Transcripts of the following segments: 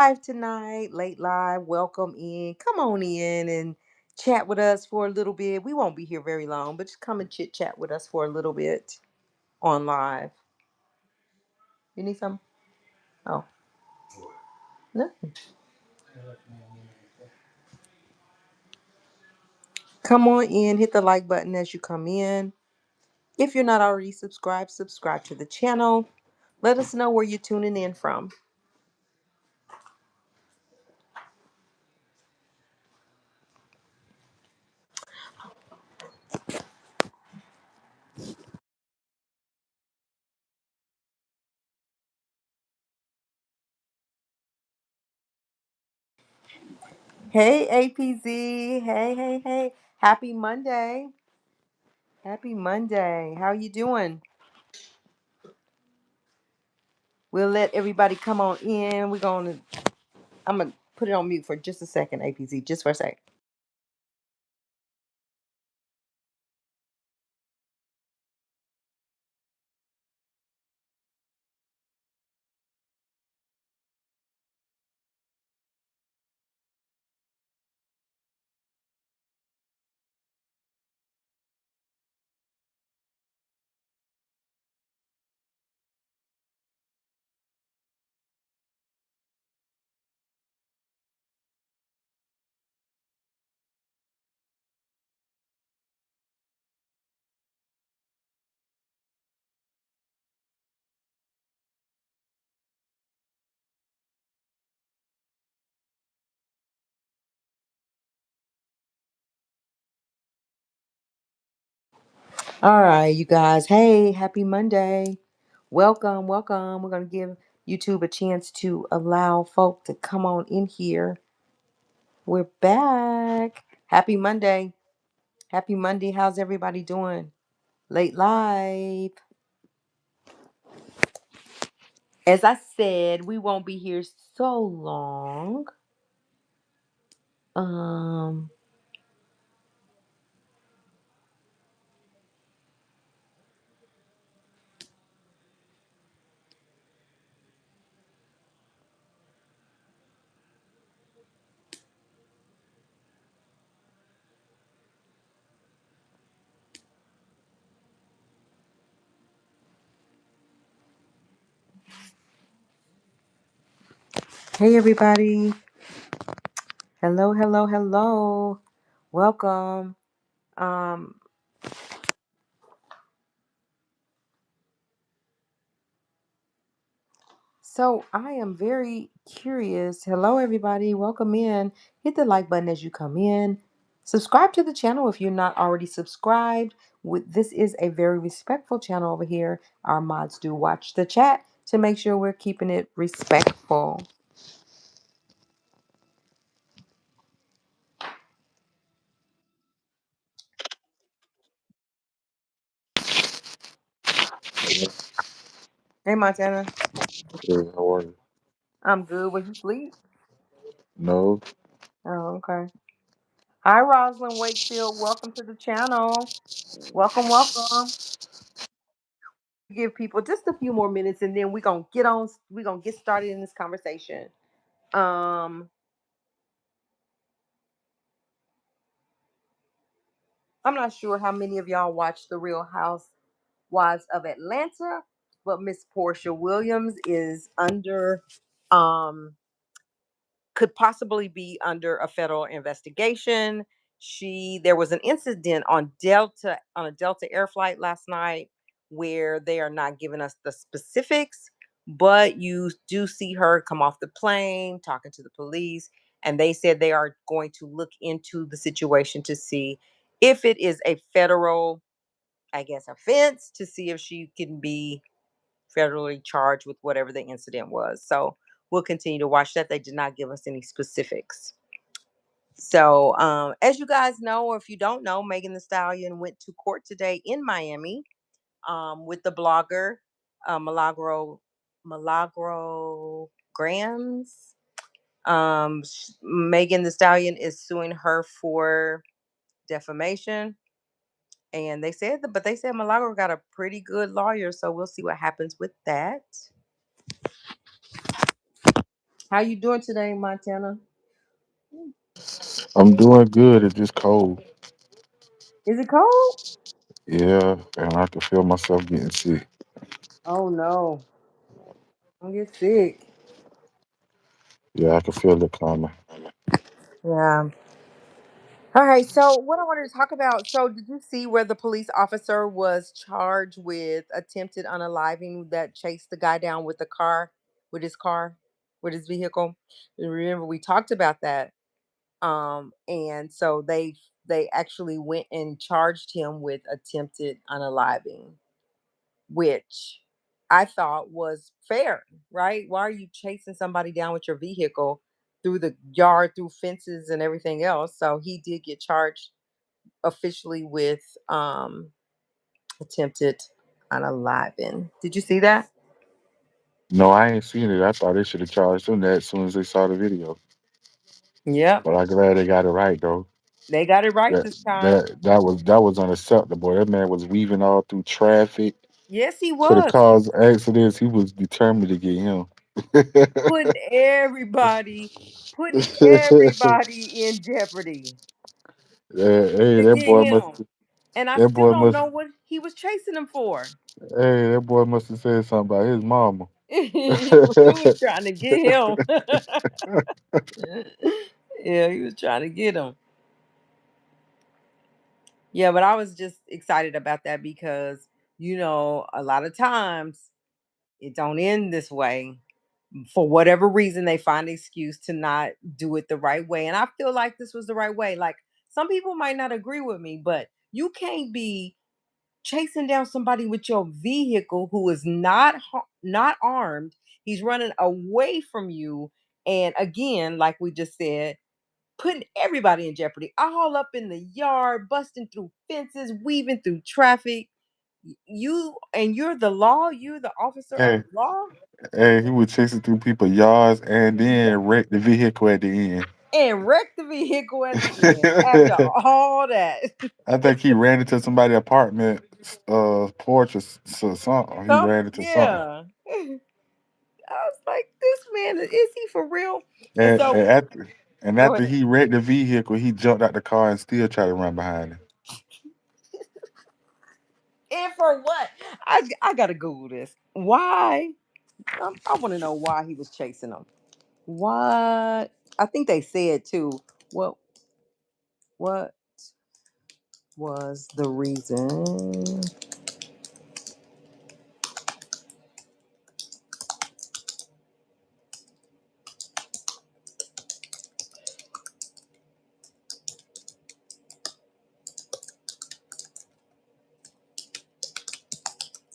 Live tonight, late live. Welcome in. Come on in and chat with us for a little bit. We won't be here very long, but just come and chit chat with us for a little bit on live. You need some? Oh, no. Come on in. Hit the like button as you come in. If you're not already subscribed, subscribe to the channel. Let us know where you're tuning in from. Hey, APZ. Hey. Happy Monday. Happy Monday. How you doing? We'll let everybody come on in. I'm gonna put it on mute for just a second, APZ, just for a sec. All right, you guys. Hey, happy Monday. Welcome. We're gonna give YouTube a chance to allow folk to come on in here. We're back. Happy Monday. Happy Monday. How's everybody doing? Late live. As I said, we won't be here so long. Um, hey everybody. Hello. Welcome. Um, so I am very curious. Hello, everybody. Welcome in. Hit the like button as you come in. Subscribe to the channel if you're not already subscribed. This is a very respectful channel over here. Our mods do watch the chat to make sure we're keeping it respectful. Hey, Montana. Hey, how are you? I'm good. Was you sleep? No, Oh, okay. Hi, Rosalind Wakefield. Welcome to the channel. Welcome. Give people just a few more minutes and then we're gonna get started in this conversation. um I'm not sure how many of y'all watch The Real Housewives of Atlanta, but Miss Portia Williams is under um could possibly be under a federal investigation. There was an incident on a Delta air flight last night where they are not giving us the specifics, but you do see her come off the plane talking to the police, and they said they are going to look into the situation to see if it is a federal, I guess, offense, to see if she can be federally charged with whatever the incident was. So we'll continue to watch that. They did not give us any specifics. So, as you guys know, or if you don't know, Megan the Stallion went to court today in Miami with the blogger Milagro Grams. Megan the Stallion is suing her for defamation. And they said Milagro got a pretty good lawyer, so we'll see what happens with that. How you doing today, Montana? I'm doing good. It's just cold. Is it cold? Yeah, and I can feel myself getting sick. Oh no, I'm get sick. Yeah, I can feel it coming. Yeah. All right. So what I wanted to talk about. So did you see where the police officer was charged with attempted unaliving that chased the guy down with the car, with his car, with his vehicle? Remember we talked about that. And so they actually went and charged him with attempted unaliving, which I thought was fair, right? Why are you chasing somebody down with your vehicle through the yard, through fences and everything else? So he did get charged officially with attempted unaliving. Did you see that? No, I ain't seen it. I thought they should have charged him that as soon as they saw the video. Yep. But I'm glad they got it right though. They got it right That this time. that was unacceptable. That man was weaving all through traffic. Yes, he Could have was caused accidents. He was determined to get him. putting everybody, putting everybody in jeopardy Hey, to that get boy must. him. And I That still boy don't must. know what he was chasing him for. Hey, that boy must have said something about his mama. He was trying to get him. Yeah, he was trying to get him. Yeah, but I was just excited about that because a lot of times it don't end this way. For whatever reason, they find an excuse to not do it the right way. And I feel like this was the right way. Like some people might not agree with me, but you can't be chasing down somebody with your vehicle who is not armed. He's running away from you, and again, like we just said, putting everybody in jeopardy. All up in the yard, busting through fences, weaving through traffic. You're the law. You're the officer of Hey, law, hey, he was chasing through people's yards and then wrecked the vehicle at the and wreck the vehicle at the end after end. all that. I think he ran into somebody's apartment porch or something. He ran into something. Yeah. I was like, this man, is he for real? And And, so, and after and go after ahead. he wrecked the vehicle, he jumped out the car and still tried to run behind him. And for what? I gotta Google this. Why? I want to know why he was chasing him. What? I think they said too. What? What was the reason?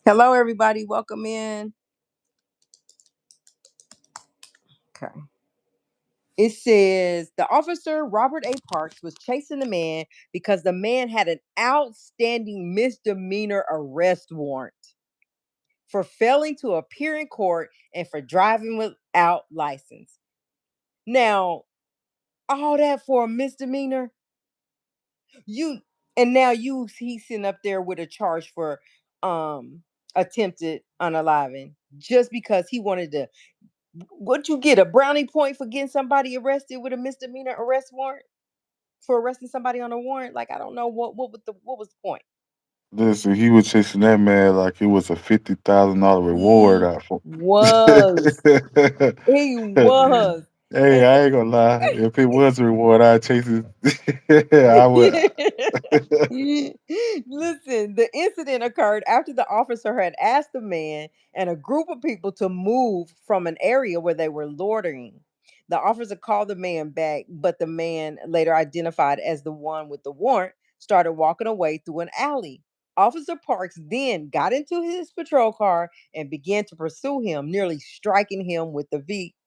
Hello, everybody. Welcome in. Okay. It says the officer, Robert A. Parks, was chasing the man because the man had an outstanding misdemeanor arrest warrant for failing to appear in court and for driving without license. Now, all that for a misdemeanor? You and now you he's sitting up there with a charge for um attempted unaliving just because he wanted to. What you get, a brownie point for getting somebody arrested with a misdemeanor arrest warrant? For arresting somebody on a warrant? Like I don't know what was the point. Listen, he was chasing that man like it was a $50,000 reward He out for. was. He was. Hey, And I ain't gonna lie. If it was a reward, I'd chase it. I would. Listen, the incident occurred after the officer had asked the man and a group of people to move from an area where they were loitering. The officer called the man back, but the man, later identified as the one with the warrant, started walking away through an alley. Officer Parks then got into his patrol car and began to pursue him, nearly striking him with the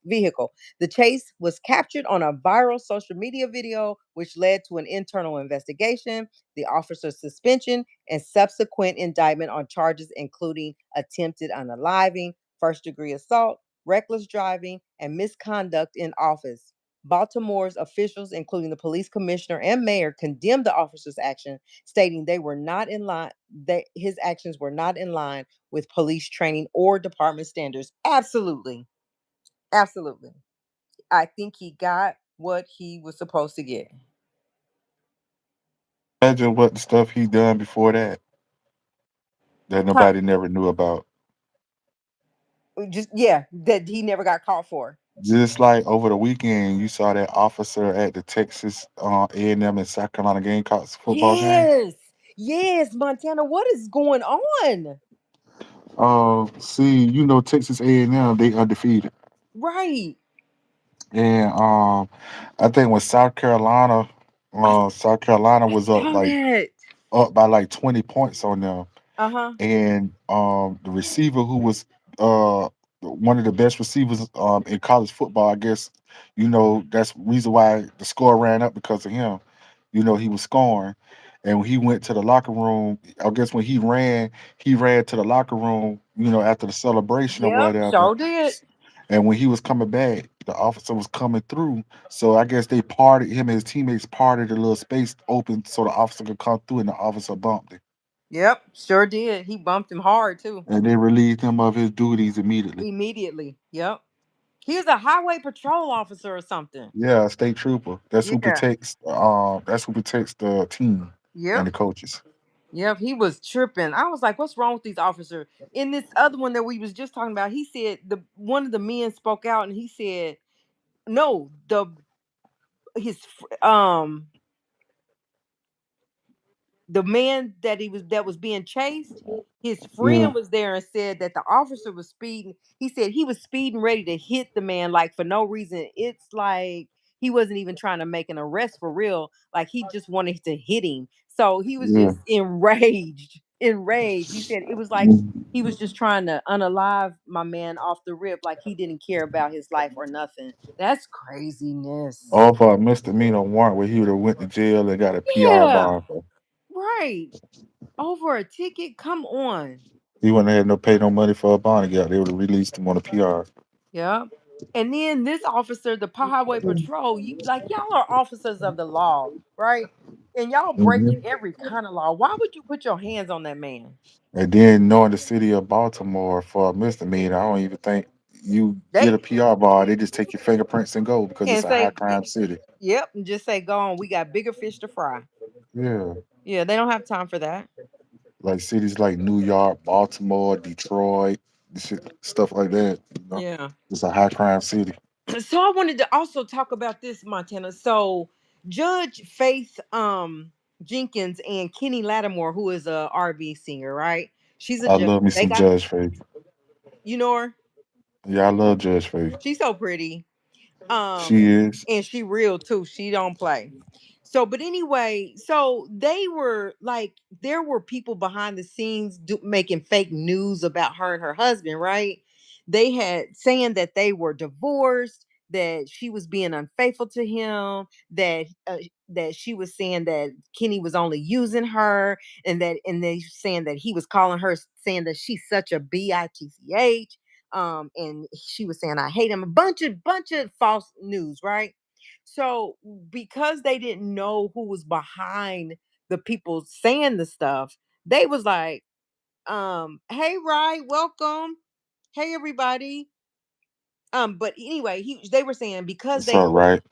vehicle. The chase was captured on a viral social media video, which led to an internal investigation, the officer's suspension, and subsequent indictment on charges including attempted unaliving, first degree assault, reckless driving, and misconduct in office. Baltimore's officials, including the police commissioner and mayor, condemned the officer's action, stating they were not in line that his actions were not in line with police training or department standards. Absolutely. Absolutely. I think he got what he was supposed to get. Imagine what the stuff he done before that that Huh. nobody never knew about. Just yeah, that he never got caught for. Just like over the weekend, you saw that officer at the Texas A&M and South Carolina Gamecocks football game. Yes. Yes, Montana, what is going on? See, you know Texas A&M, they undefeated, Right. and I think when I, South Carolina I was up saw that. by like 20 points on them, Uh-huh. and the receiver who was uh one of the best receivers in college football, I guess, that's reason why the score ran up because of him. He was scoring, and when he went to the locker room, I guess when he ran to the locker room, after the celebration or Yep, whatever. sure did. And when he was coming back, the officer was coming through. So I guess they parted him and his teammates parted a little space open so the officer could come through, and the officer bumped him. Yep, sure did. He bumped him hard too. And they relieved him of his duties immediately. Immediately. Yep. He was a highway patrol officer or something. Yeah, state trooper. Yeah. That's who protects the team and Yep. the coaches. Yep. He was tripping. I was like, what's wrong with these officers? In this other one that we was just talking about, he said the one of the men spoke out and he said, no, his the man that was being chased, his Yeah, friend was there and said that the officer was speeding. He said he was speeding ready to hit the man like for no reason. It's like he wasn't even trying to make an arrest for real. Like he just wanted to hit him. So he was yeah. just enraged. Enraged. He said it was like Mm. he was just trying to unalive my man off the rip, like he didn't care about his life or nothing. That's craziness. All for a misdemeanor warrant where he would have went to jail and got a PR Yeah, bond for. right. Over a ticket? Come on. He wouldn't have no pay no money for a bond again. They would have released him on a PR. Yeah. And then this officer, the highway patrol, you like y'all are officers of the law, right? And y'all breaking Hmm. every kind of law. Why would you put your hands on that man? And then knowing the city of Baltimore for a misdemeanor, I don't even think you get a They PR bar. They just take your fingerprints and go because it's and a high say, crime city. yep, and just say, go on. We got bigger fish to fry. Yeah. Yeah, they don't have time for that. Like cities like New York, Baltimore, Detroit, stuff like that. Yeah. It's a high crime city. So I wanted to also talk about this, Montana. So Judge Faith Jenkins and Kenny Lattimore, who is a R&B singer, right? She's a I judge. love me They some got, Judge Faith. you know her. Yeah, I love Judge Faith. She's so pretty. She is. And she real too. She don't play. So but anyway, so they were like there were people behind the scenes making fake news about her and her husband, right? They had saying that they were divorced, that she was being unfaithful to him, that she was saying that Kenny was only using her, and they saying that he was calling her saying that she's such a bitch, and she was saying I hate him, a bunch of false news, right? So because they didn't know who was behind the people saying the stuff, they was like, hey Rye, welcome, hey everybody. But anyway, they were saying because It's all right.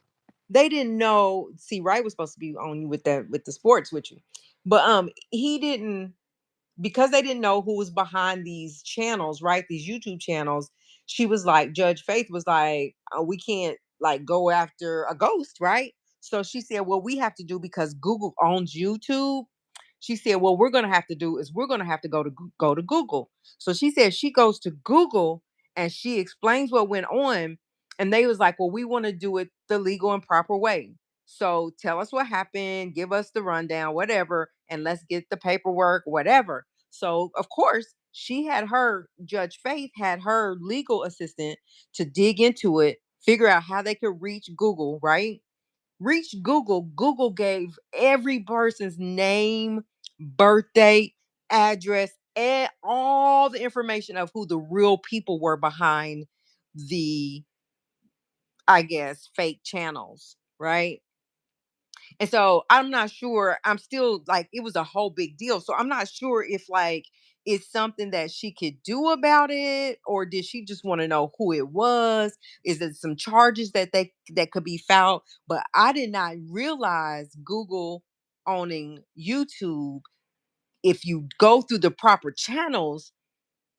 they didn't know. See, Rye was supposed to be on you with that with the sports with you, but he didn't, because they didn't know who was behind these channels, right? These YouTube channels. She was like, Judge Faith was like, we can't like go after a ghost, right? So she said, well, we have to do, because Google owns YouTube. She said, what we're gonna have to do is we're gonna have to go to Google. So she said she goes to Google and she explains what went on, and they was like, well, we want to do it the legal and proper way. So tell us what happened, give us the rundown, whatever, and let's get the paperwork, whatever. So, of course, Judge Faith had her legal assistant to dig into it, figure out how they could reach Google, right? Reach Google. Google gave every person's name, birthday, address, and all the information of who the real people were behind the, I guess, fake channels, right? And so I'm not sure. I'm still like, it was a whole big deal. So I'm not sure if like is something that she could do about it, or did she just want to know who it was? Is there some charges that could be filed? But I did not realize Google owning YouTube, if you go through the proper channels,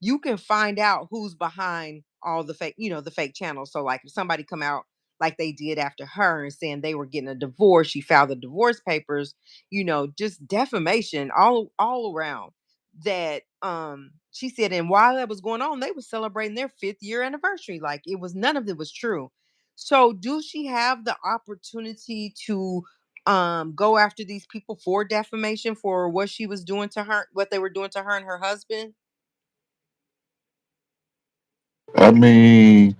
you can find out who's behind all the fake, the fake channels. So like if somebody come out like they did after her and saying they were getting a divorce, she filed the divorce papers, just defamation all around. That she said, and while that was going on, they were celebrating their 5th year anniversary. Like it was none of it was true. So do she have the opportunity to go after these people for defamation for what she was doing to her, what they were doing to her and her husband? I mean,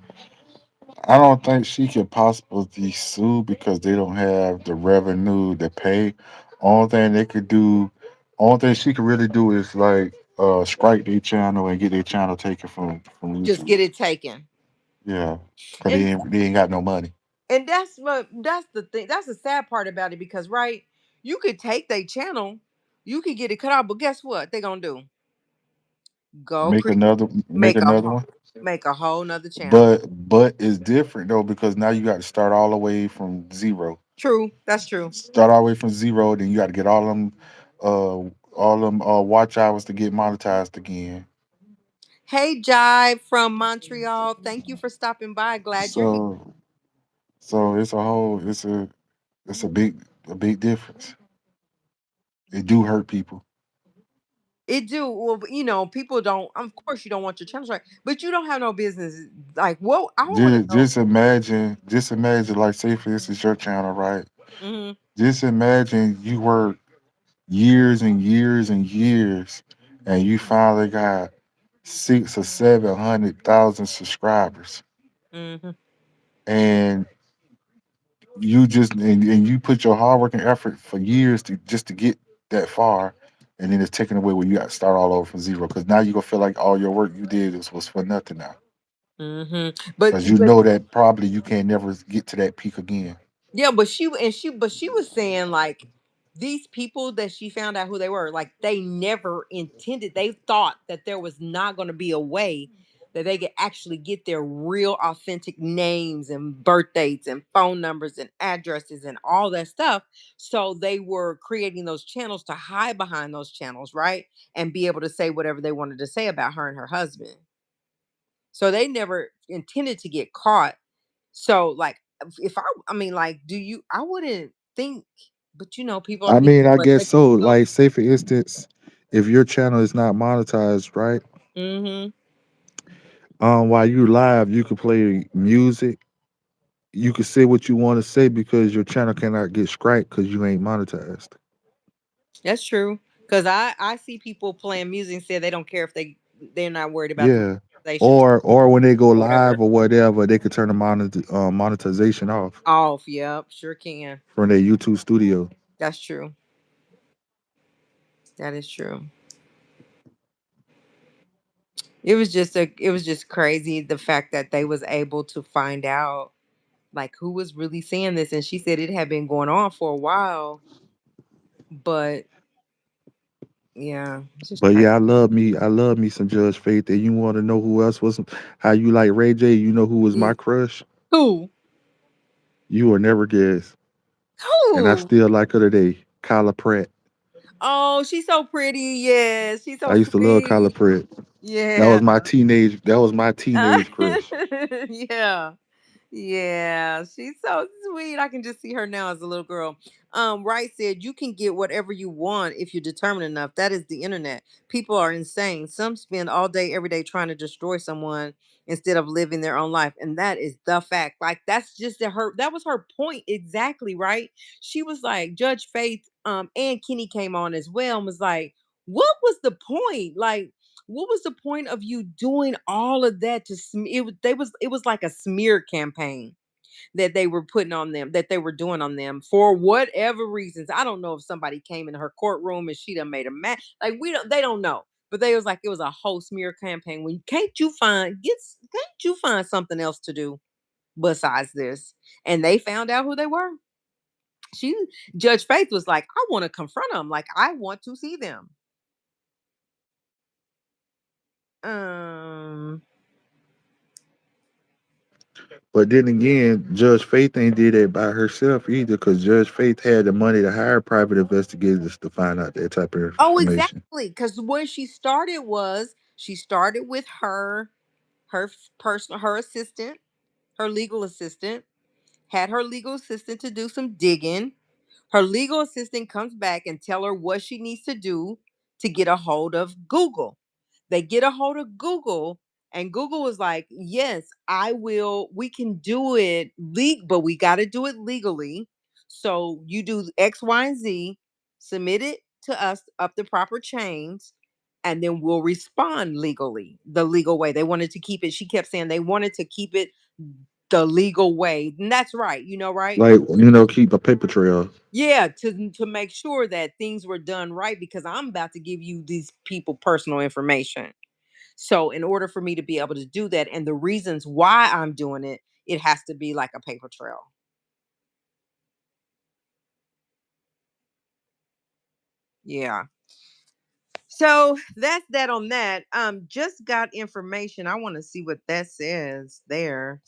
I don't think she could possibly sue because they don't have the revenue to pay. Only thing they could do, only thing she could really do is like strike their channel and get their channel taken from Just YouTube. get it taken. Yeah, cause And they ain't got no money. that's the thing. That's the sad part about it, because right, you could take their channel, you could get it cut off, but guess what they gonna do? Go create Make make a another whole one. make a whole nother channel. But it's different though because now you got to start all the way from zero. True, that's true. Start all the way from zero, then you got to get all them watch hours to get monetized again. Hey Jive from Montreal, thank you for stopping by. Glad you're here. So it's a whole it's a big difference. It do hurt people. It do. Well, people don't. Of course, you don't want your channels right, but you don't have no business. Like, whoa, I want to know. Just imagine like say for instance your channel, right? Hmm. Just imagine you work years and years and years and you finally got 6 or 700,000 subscribers Hmm. and and you put your hard work and effort for years to just to get that far, and then it's taken away where you got to start all over from zero because now you're gonna feel like all your work you did was for nothing now Hmm. But because you know that probably you can never get to that peak again. yeah, but she was saying like these people that she found out who they were, like they never intended. They thought that there was not going to be a way that they could actually get their real authentic names and birth dates and phone numbers and addresses and all that stuff. So they were creating those channels to hide behind those channels, right? And be able to say whatever they wanted to say about her and her husband. So they never intended to get caught. So like if I mean like do you I wouldn't think, but people are I just mean, I what guess they so. go. Like, say for instance, if your channel is not monetized, right? Mhm. While you live, you could play music. You could say what you want to say because your channel cannot get striked because you ain't monetized. That's true. Cuz I see people playing music and say they don't care if they're not worried about the Yeah. monetization Or when they go or whatever. live or whatever, they could turn the monetization off Off, yep, sure can. from their YouTube studio. That's true. That is true. It was just crazy the fact that they was able to find out like who was really saying this, and she said it had been going on for a while, but yeah, it's just But crazy. yeah, I love me some Judge Faith. And you want to know who else was how you like Ray J? You know who was my crush? Who? You will never guess. And I Who? still like her today. Kyla Pratt. Oh, she's so pretty. Yes, she's so I used to love Kyla sweet. Pratt. Yeah. That was my teenage crush. Yeah. Yeah, she's so sweet. I can just see her now as a little girl. Wright said you can get whatever you want if you're determined enough. That is the internet. People are insane. Some spend all day, every day trying to destroy someone instead of living their own life. And that is the fact. Like that's just that was her point exactly, right? She was like, Judge Faith, and Kenny came on as well and was like, what was the point? Like what was the point of you doing all of that to it was like a smear campaign that they were putting on them, that they were doing on them for whatever reasons. I don't know if somebody came in her courtroom and she done made a match, like we don't they don't know, but they was like it was a whole smear campaign. When can't you find something else to do besides this? And they found out who they were. She Judge Faith was like, I want to confront them, like I want to see them. Um. But then again, Judge Faith ain't did that by herself either, because Judge Faith had the money to hire private investigators to find out that type of Oh, information. exactly. Because where she started was she started with her assistant, her legal assistant, had her legal assistant to do some digging. Her legal assistant comes back and tell her what she needs to do to get a hold of Google. They get a hold of Google, and Google was like, "Yes, I will. We can do it, but we got to do it legally. So you do X, Y, and Z, submit it to us up the proper chains, and then we'll respond legally, the legal way." They wanted to keep it. She kept saying they wanted to keep it the legal way, and that's right. You know, right? Like, keep a paper trail. Yeah, to make sure that things were done right because I'm about to give you these people personal information. So in order for me to be able to do that and the reasons why I'm doing it, it has to be like a paper trail. Yeah. So that's that on that. Just got information. I want to see what that says there.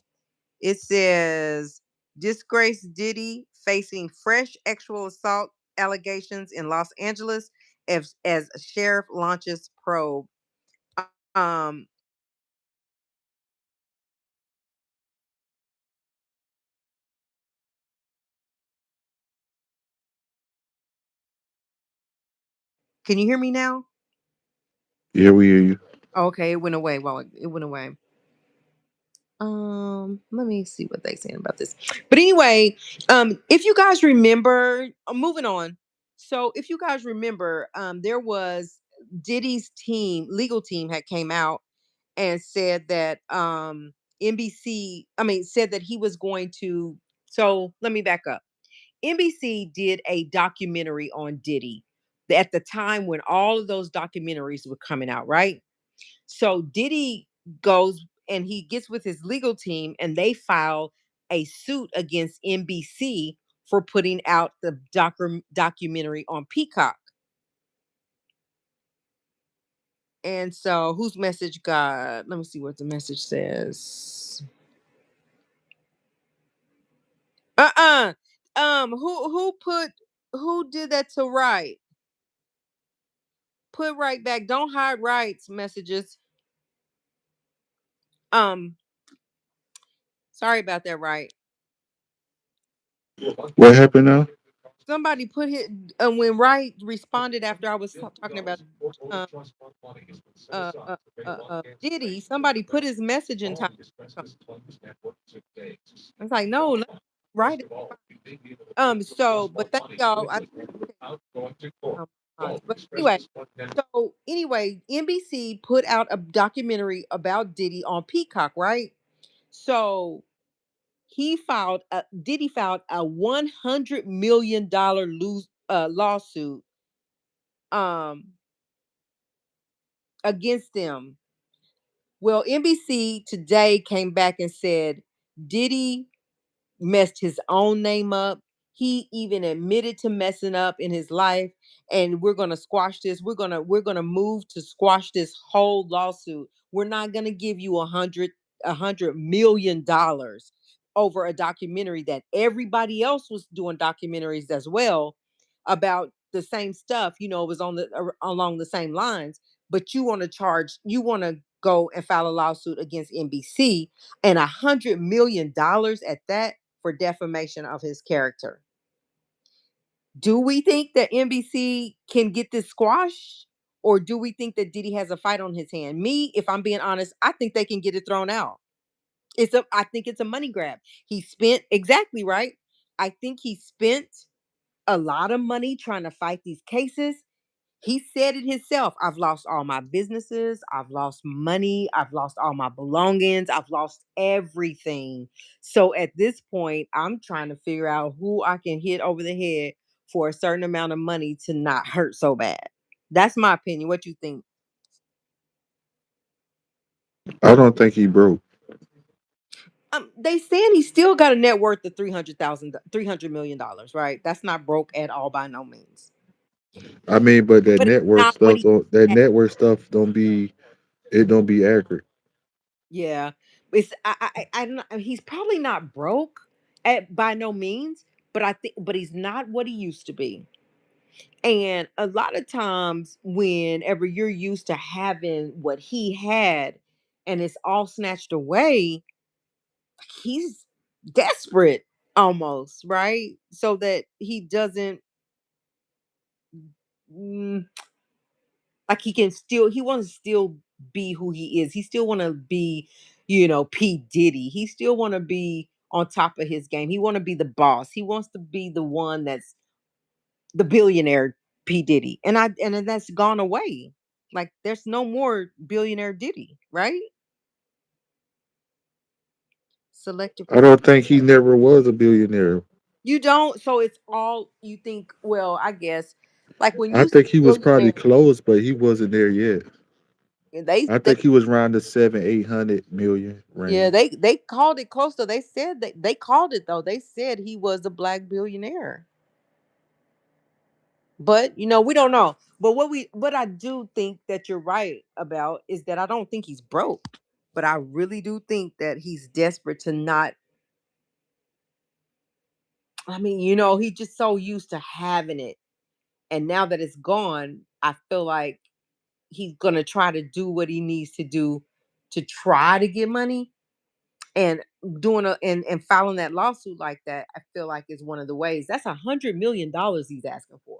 It says disgrace Diddy facing fresh sexual assault allegations in Los Angeles as sheriff launches probe. Um, can you hear me now? Yeah, we hear you. Okay, it went away. Well, it went away. Let me see what they saying about this. But anyway, if you guys remember, moving on. So if you guys remember, there was Diddy's team, legal team had came out and said that NBC, I mean, said that he was going to. So let me back up. NBC did a documentary on Diddy at the time when all of those documentaries were coming out, right? So Diddy goes and he gets with his legal team and they file a suit against NBC for putting out the documentary on Peacock. And so whose message got, let me see what the message says. Uh-uh. Who did that to right? Put right back. Don't hide rights messages. Um, sorry about that, right? What happened now? Somebody put it when Wright responded after I was talking about um Diddy. Somebody put his message in time. I was like, no, let Wright. So, but thank y'all. But anyway, NBC put out a documentary about Diddy on Peacock, right? So Diddy filed a $100 million lawsuit um against them. Well, NBC today came back and said Diddy messed his own name up. He even admitted to messing up in his life, and we're gonna squash this. We're gonna move to squash this whole lawsuit. We're not gonna give you $100 million over a documentary that everybody else was doing documentaries as well about the same stuff. It was along the same lines. But you want to go and file a lawsuit against NBC and $100 million at that for defamation of his character. Do we think that NBC can get this squashed? Or do we think that Diddy has a fight on his hand? Me, if I'm being honest, I think they can get it thrown out. I think it's a money grab. He spent exactly right. I think he spent a lot of money trying to fight these cases. He said it himself. I've lost all my businesses. I've lost money. I've lost all my belongings. I've lost everything. So at this point, I'm trying to figure out who I can hit over the head for a certain amount of money to not hurt so bad. That's my opinion. What you think? I don't think he broke. They saying he still got a net worth of $300 million, right? That's not broke at all by no means. I mean, but that But it's network not what stuff he don't. That had. network stuff don't be. It don't be accurate. Yeah, it's I don't know. He's probably not broke by no means, but I think, but he's not what he used to be. And a lot of times, whenever you're used to having what he had, and it's all snatched away, he's desperate almost, right? So that he doesn't. mm, like he wants to still be who he is. He still want to be, P Diddy. He still want to be on top of his game. He want to be the boss. He wants to be the one that's the billionaire P Diddy. And that's gone away. Like there's no more billionaire Diddy, right? Selective I don't think he never was a billionaire. You don't, so it's all you think, well, I guess like when I you say think he was probably billionaire, close, but he wasn't there yet. they I they think he was around the 700-800 yeah, range. they called it close though. They said that they called it though. They said he was a black billionaire. But we don't know. But what I do think that you're right about is that I don't think he's broke. But I really do think that he's desperate to not. I mean, he's just so used to having it. And now that it's gone, I feel like he's gonna try to do what he needs to do to try to get money. And and filing that lawsuit like that, I feel like is one of the ways. That's $100 million he's asking for.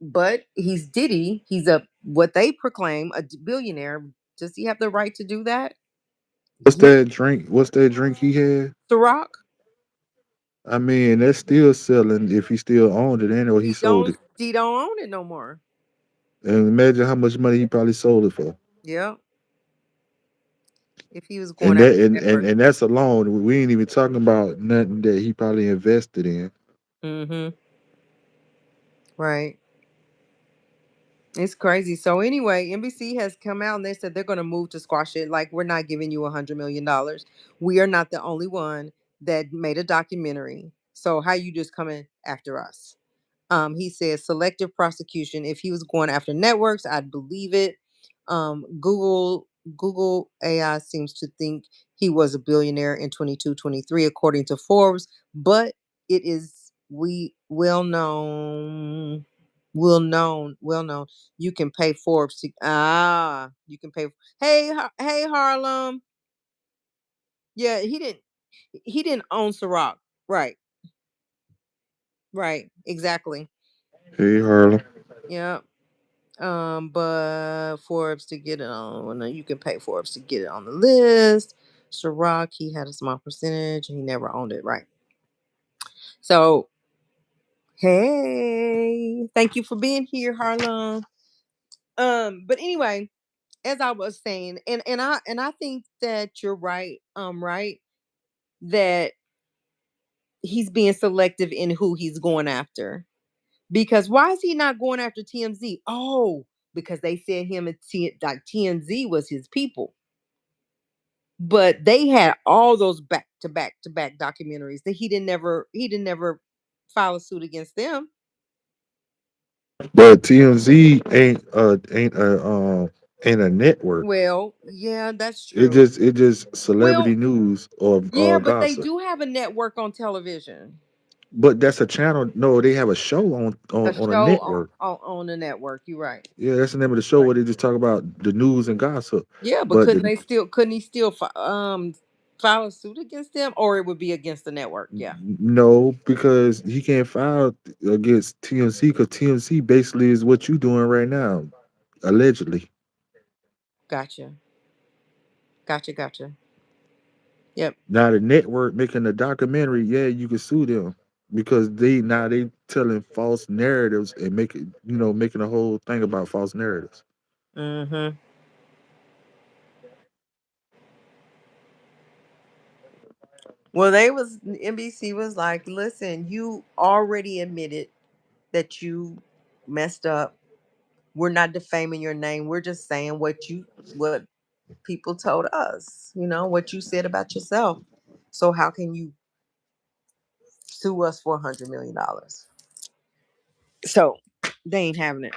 But he's Diddy. He's a what they proclaim a billionaire. Does he have the right to do that? What's No. that drink? What's that drink he had? Ciroc, I mean, that's still selling if he still owned it, and or he sold it. he don't own it no more. And imagine how much money he probably sold it for. Yeah, if he was going And after that and, and, network. and that's alone. We ain't even talking about nothing that he probably invested in. Mm-hmm. Right. It's crazy. So anyway, NBC has come out and they said they're going to move to squash it. Like we're not giving you $100 million. We are not the only one that made a documentary. So how you just coming after us? He says selective prosecution. If he was going after networks, I'd believe it. Google AI seems to think he was a billionaire in 22, 23, according to Forbes, but it is we well known. You can pay Forbes to you can pay. Hey Harlem. Yeah, he didn't own Ciroc. Right, right, exactly. Hey, Harlem. Yeah. But Forbes to get it on, well, no, you can pay Forbes to get it on the list. Ciroc, he had a small percentage and he never owned it, right? So, hey, thank you for being here, Harlem. But anyway, as I was saying, and I think that you're right, right, that he's being selective in who he's going after. Because why is he not going after TMZ? Oh, because they said him and like TMZ was his people. But they had all those back to back to back documentaries that he didn't never file a suit against them. But TMZ ain't a network. Well, yeah, that's It true. just it just celebrity Well, news or yeah, but they gossip. do have a network on television. But that's a channel. No, they have a show on A on a show on network. on the network. You're right. Yeah, that's the name of the show Right. where they just talk about the news and gossip. Yeah, but But the, couldn't he still file a suit against them, or it would be against the network? Yeah. no, because he can't file against TMC because TMC basically is what you doing right now, allegedly. Gotcha. Gotcha. Yep. Now the network making a documentary, yeah, you can sue them because they telling false narratives and making a whole thing about false narratives. Mm-hmm. Well, NBC was like, listen, you already admitted that you messed up. We're not defaming your name. We're just saying what people told us, what you said about yourself. So how can you sue us for $100 million? So they ain't having it.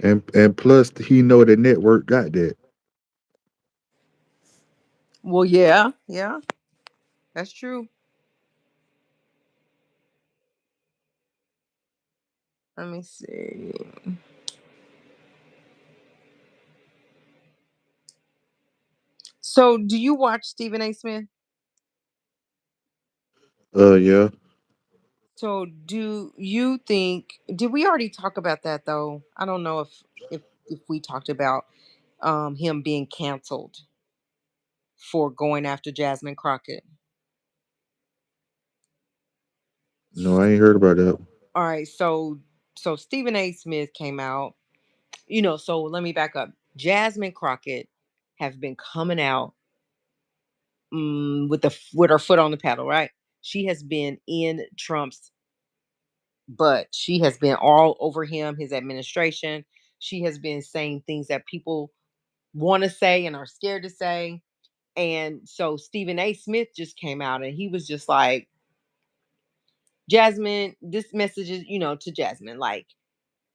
and plus he know the network got that. Well, yeah, yeah, that's true. Let me see. So, do you watch Stephen A. Smith? Yeah. So, do you think? Did we already talk about that though? I don't know if we talked about him being canceled for going after Jasmine Crockett. No, I ain't heard about that. All right, so Stephen A. Smith came out. So let me back up. Jasmine Crockett have been coming out with her foot on the pedal, right? She has been in Trump's butt. She has been all over him, his administration. She has been saying things that people want to say and are scared to say. And so Stephen A. Smith just came out and he was just like, Jasmine, this message is, to Jasmine, like,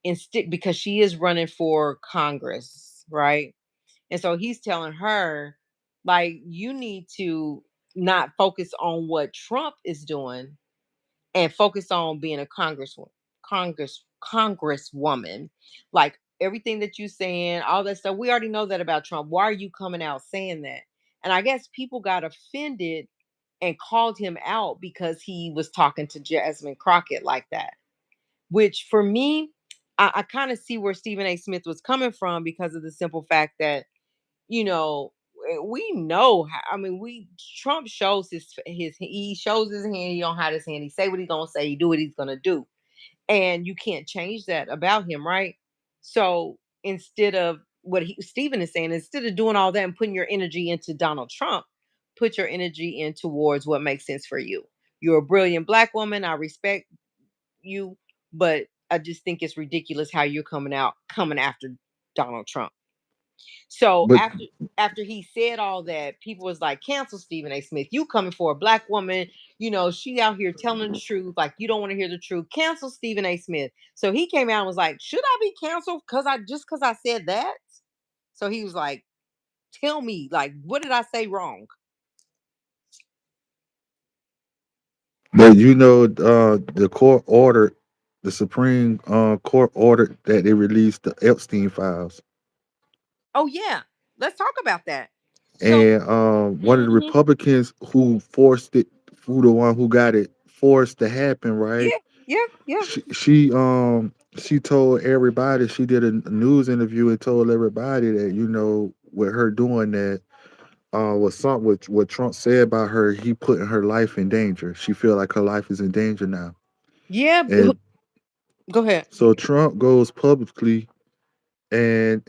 instead, because she is running for Congress, right? And so he's telling her, like, you need to not focus on what Trump is doing and focus on being a congresswoman. Like everything that you saying, all that stuff. We already know that about Trump. Why are you coming out saying that? And I guess people got offended and called him out because he was talking to Jasmine Crockett like that. Which for me, I kind of see where Stephen A. Smith was coming from because of the simple fact that you know we know how, I mean we Trump shows his he shows his hand, he don't hide his hand, he say what he's gonna say, he do what he's gonna do, and you can't change that about him, right? So instead of what Stephen is saying, instead of doing all that and putting your energy into Donald Trump, put your energy in towards what makes sense for you. You're a brilliant black woman, I respect you, but I just think it's ridiculous how you're coming after Donald Trump. So But after he said all that, people was like, cancel Stephen A. Smith. You coming for a black woman, she out here telling the truth, like you don't want to hear the truth. Cancel Stephen A. Smith. So he came out and was like, should I be canceled? Cause I said that. So he was like, tell me, like, what did I say wrong? the court ordered, the Supreme Court ordered that they release the Epstein files. Oh yeah. Let's talk about that. So And one of the mhm, Republicans who forced it, who the one who got it forced to happen, right? yeah, yeah, yeah. She told everybody, she did a news interview and told everybody that, with her doing that, was something what Trump said about her, he putting her life in danger. She feel like her life is in danger now. Yeah. And Go ahead. so Trump and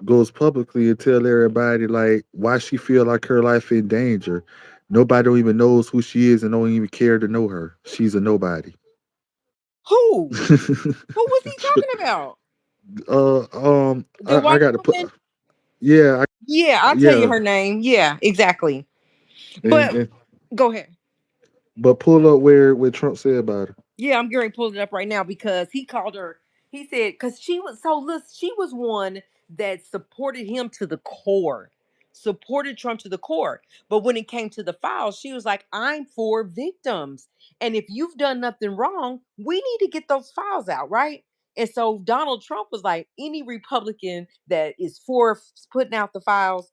goes publicly and tell everybody like why she feel like her life in danger. Nobody don't even knows who she is and don't even care to know her. She's a nobody. Who? Who was he talking about? The I white got to put. woman? Yeah, Yeah, I'll tell you yeah, her name. Yeah, exactly. and, But and go ahead. but pull up where Trump said about her. Yeah, I'm getting pulled it up right now because he called her. He said because she was so listen, she was one that supported him to the core, supported Trump to the core. But when it came to the files, she was like, "I'm for victims, and if you've done nothing wrong, we need to get those files out, right?" And so Donald Trump was like, "Any Republican that is for putting out the files,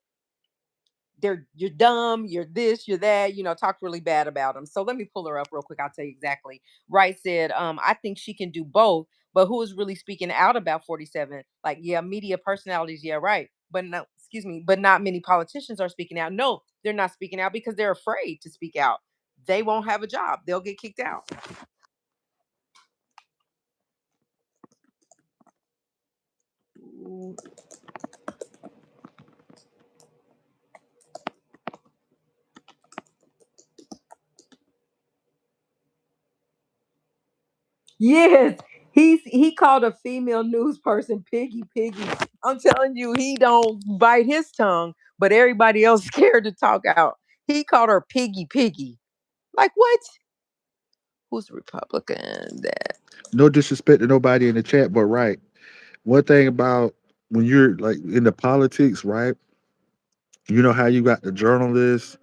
you're dumb, you're this, you're that, talked really bad about him." So let me pull her up real quick. I'll tell you exactly. Wright said, I think she can do both, but who is really speaking out about 47? Like, yeah, media personalities, yeah, right. But no, excuse me, but not many politicians are speaking out. No, they're not speaking out because they're afraid to speak out. They won't have a job. They'll get kicked out. Yes, he called a female news person piggy piggy. I'm telling you, he don't bite his tongue, but everybody else scared to talk out. He called her piggy piggy. Like what? Who's Republican? That No disrespect to nobody in the chat, but right. one thing about when you're like in the politics, right? You know how you got the journalists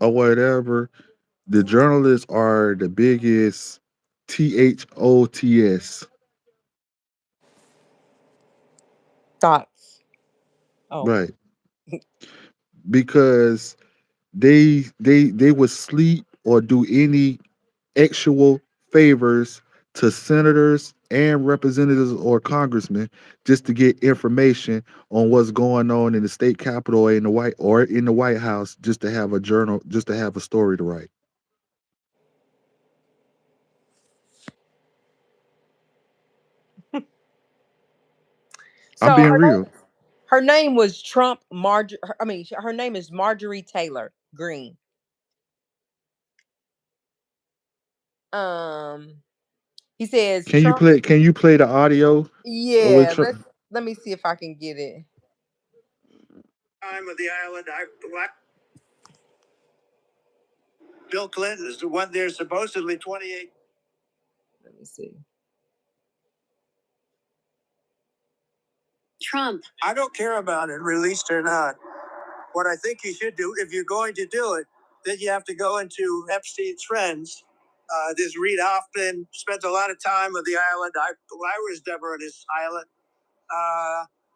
or whatever. The journalists are the biggest THOTS, Thoughts. Oh, right? Because they would sleep or do any actual favors to senators and representatives or congressmen just to get information on what's going on in the state capitol or in the White House, just to have a journal, just to have a story to write. I'm so being real. her name was Trump Marjorie. I mean, her name is Marjorie Taylor Greene. Um, he says Trump. Can you play the audio of what Yeah, Trump? let me see if I can get it. Time of the island, Bill Clinton is the one there supposedly 28. Let me see. Trump. I don't care about it, released or not. What I think you should do, if you're going to do it, then you have to go into Epstein's friends. This Reed Hoffman spent a lot of time on the island. I was never on this island.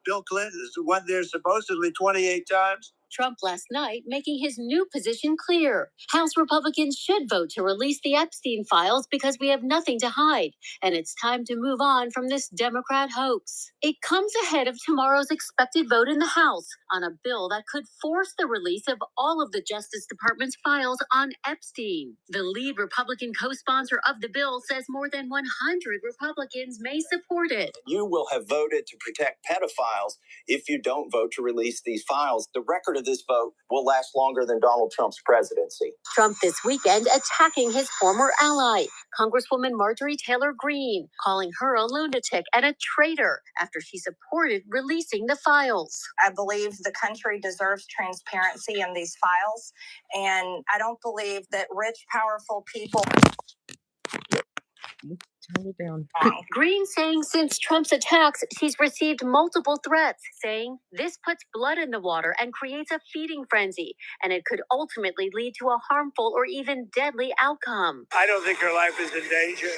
Bill Clinton is the one there supposedly 28 times. Trump last night making his new position clear. House Republicans should vote to release the Epstein files because we have nothing to hide, and it's time to move on from this Democrat hoax. It comes ahead of tomorrow's expected vote in the House on a bill that could force the release of all of the Justice Department's files on Epstein. The lead Republican co-sponsor of the bill says more than 100 Republicans may support it. You will have voted to protect pedophiles if you don't vote to release these files. The record of this vote will last longer than Donald Trump's presidency. Trump this weekend attacking his former ally, Congresswoman Marjorie Taylor Greene, calling her a lunatic and a traitor after she supported releasing the files. I believe the country deserves transparency in these files, and I don't believe that rich, powerful people. Turn it down. Green saying since Trump's attacks, she's received multiple threats, saying this puts blood in the water and creates a feeding frenzy, and it could ultimately lead to a harmful or even deadly outcome. I don't think her life is in danger.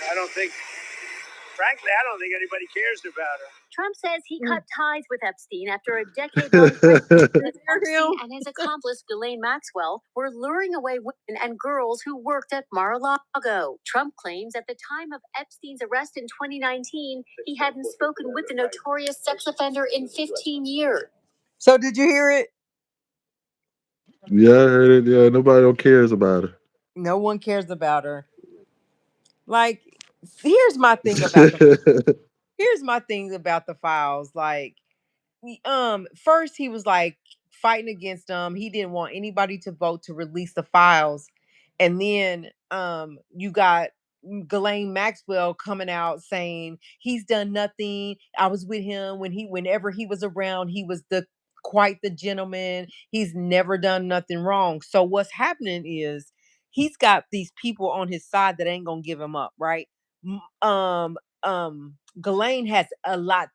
Frankly, I don't think anybody cares about her. Trump says he cut ties with Epstein after a decade-long Epstein and his accomplice, Ghislaine Maxwell, were luring away women and girls who worked at Mar-a-Lago. Trump claims at the time of Epstein's arrest in 2019, he hadn't spoken with the notorious sex offender in 15 years. So did you hear it? Yeah, I heard it. Yeah, nobody don't cares about No one cares about her. Like, here's my thing about the her. here's my thing about the files. Like, first he was like fighting against them. He didn't want anybody to vote to release the files. And then you got Ghislaine Maxwell coming out saying he's done nothing. I was with him whenever he was around, he was the quite the gentleman. He's never done nothing wrong. So what's happening is he's got these people on his side that ain't gonna give him up, right? Ghislaine has a lot.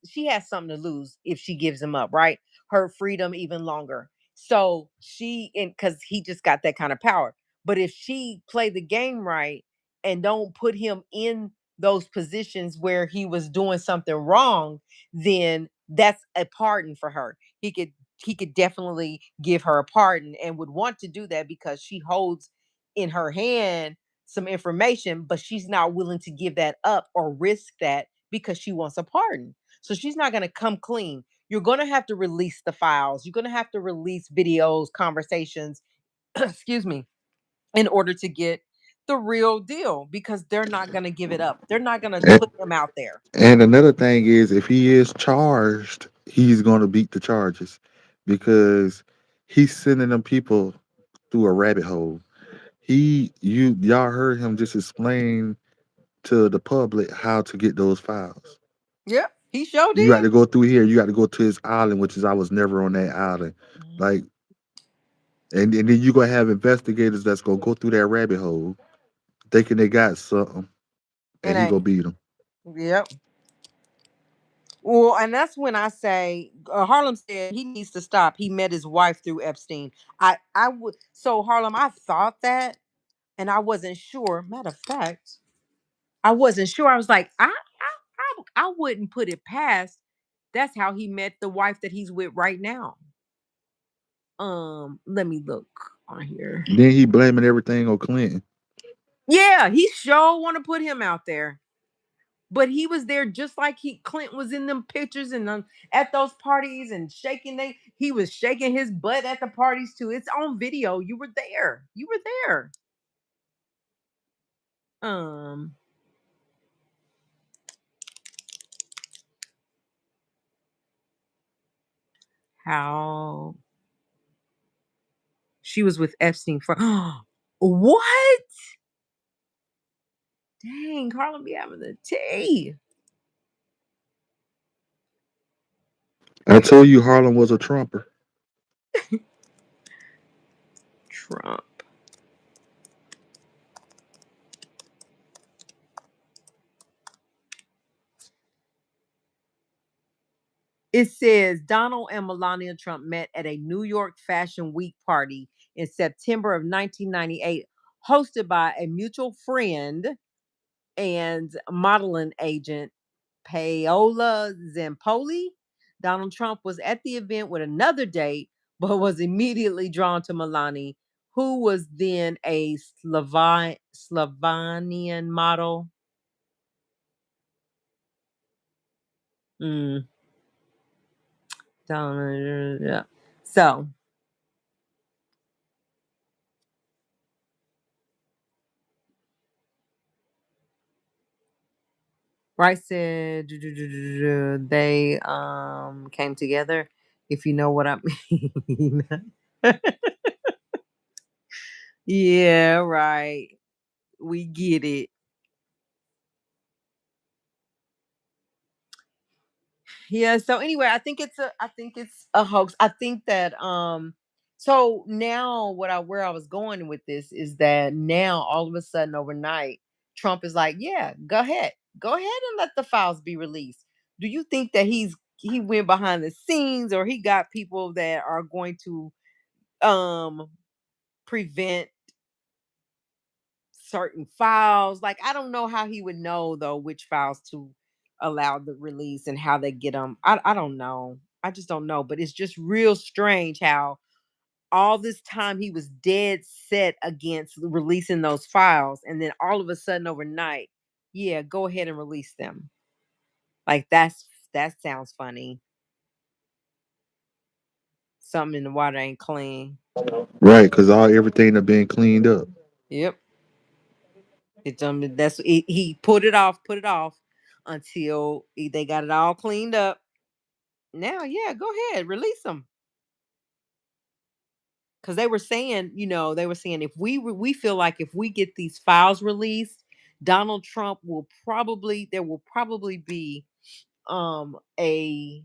She has something to lose if she gives him up, right? Her freedom even longer. So she and because he just got that kind of power. But if she play the game right and don't put him in those positions where he was doing something wrong, then that's a pardon for her. He could definitely give her a pardon and would want to do that because she holds in her hand some information, but she's not willing to give that up or risk that because she wants a pardon. So she's not going to come clean. You're going to have to release the files. You're going to have to release videos, conversations, excuse me, in order to get the real deal because they're not going to give it up. They're not going to and, put him out there. and another thing is, if he is charged, he's going to beat the charges because he's sending them people through a rabbit hole. Y'all heard him just explain to the public how to get those files. Yeah, he sure You got did. to go through here. You got to go to his island, which is I was never on that island. Mhm. Like, and then you gonna have investigators that's gonna go through that rabbit hole, thinking they got something, It and he gonna ain't. beat them. Yep. Well, and that's when I say Harlem said he needs to stop. He met his wife through Epstein. I would so Harlem. I thought that, and I wasn't sure. Matter of fact, I wasn't sure. I was like, I wouldn't put it past. That's how he met the wife that he's with right now. Let me look on here. Then he blaming everything on Clinton. Yeah, he sure want to put him out there. But he was there just like Clinton was in them pictures and at those parties and he was shaking his butt at the parties too. It's on video. You were there. You were there. Um, how she was with Epstein for what? Dang, Harlem be having the tea. I told you Harlem was a Trumper. Trump. It says Donald and Melania Trump met at a New York Fashion Week party in September of 1998, hosted by a mutual friend and modeling agent Paola Zampoli. Donald Trump was at the event with another date, but was immediately drawn to Melania, who was then a Slovenian model. Mm, yeah. So Rice said they came together, if you know what I mean. Yeah, right. We get it. Yeah, so anyway, I think it's a hoax. I think that so now where I was going with this is that now all of a sudden overnight Trump is like, "Yeah, go ahead. Go ahead and let the files be released." Do you think that he went behind the scenes or he got people that are going to um prevent certain files? Like I don't know how he would know though which files to allow the release and how they get them. I don't know. I just don't know. But it's just real strange how all this time he was dead set against releasing those files, and then all of a sudden overnight, yeah, go ahead and release them. Like that sounds funny. Something in the water ain't clean. Right, because all everything have been cleaned up. Yep. He put it off until they got it all cleaned up. Now, yeah, go ahead, release them. Because they were saying, if we feel like if we get these files released, Donald Trump there will probably be a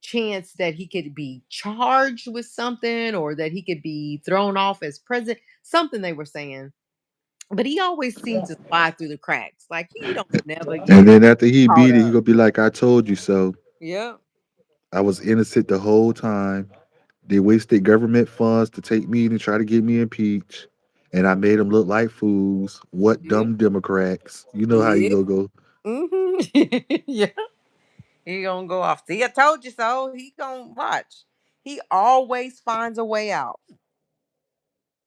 chance that he could be charged with something or that he could be thrown off as president. Something they were saying. But he always seems to slide through the cracks. Like he don't never And get then after he caught beat it, he up. gonna be like, "I told you so. Yeah. I was innocent the whole time. They wasted government funds to take me and try to get me impeached, and I made them look like fools. What Yeah. dumb Democrats? You know how you Yeah. gonna go." Yeah. He gonna go off. See, I told you so. He gonna watch. He always finds a way out.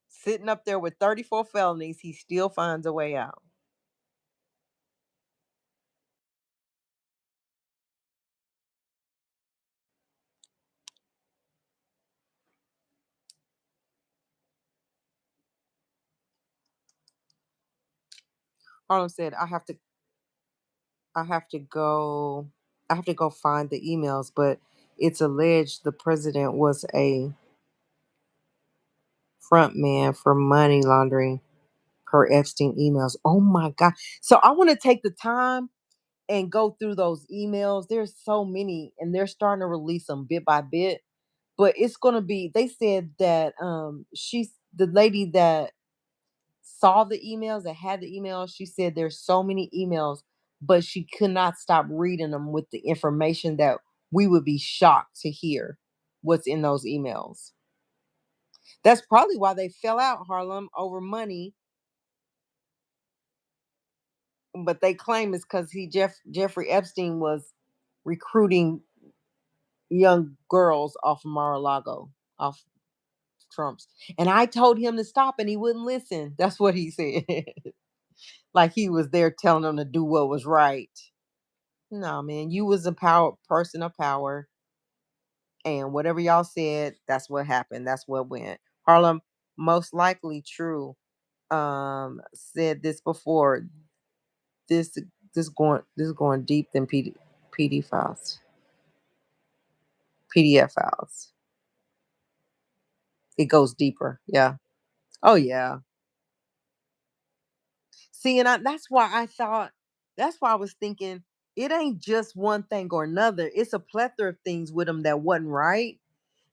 Sitting up there with 34 felonies, he still finds a way out. Arnold said, I have to go I have to go find the emails, but it's alleged the president was a front man for money laundering per Epstein emails. Oh my God. So I want to take the time and go through those emails. There's so many, and they're starting to release them bit by bit. But it's gonna be. They said that she's the lady that saw the emails that had the emails. She said there's so many emails but she could not stop reading them with the information that we would be shocked to hear what's in those emails. That's probably why they fell out, Harlem, over money. But they claim it's because Jeffrey Epstein was recruiting young girls off of Mar-a-Lago, off Trump's. And I told him to stop and he wouldn't listen. That's what he said. Like he was there telling them to do what was right. No, man, you was a person of power. And whatever y'all said, that's what happened. That's what went. Harlem, most likely true. Said this before. This this going deep than PD files. PDF files. It goes deeper. Yeah. Oh yeah. See, and that's why I thought, that's why I was thinking it ain't just one thing or another. It's a plethora of things with him that wasn't right.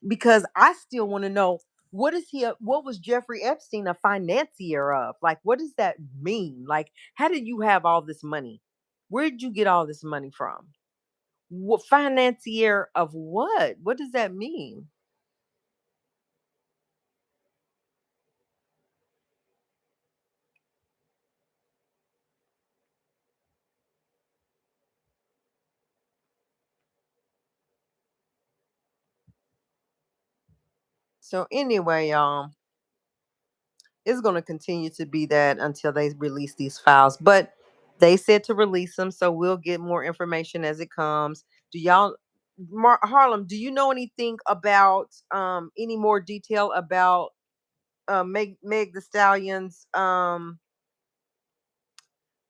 Because I still want to know, what was Jeffrey Epstein a financier of? Like, what does that mean? Like, how did you have all this money? Where did you get all this money from? What financier of what? What does that mean? So anyway, it's going to continue to be that until they release these files. But they said to release them, so we'll get more information as it comes. Do y'all, Harlem? Do you know anything about any more detail about Meg the Stallion's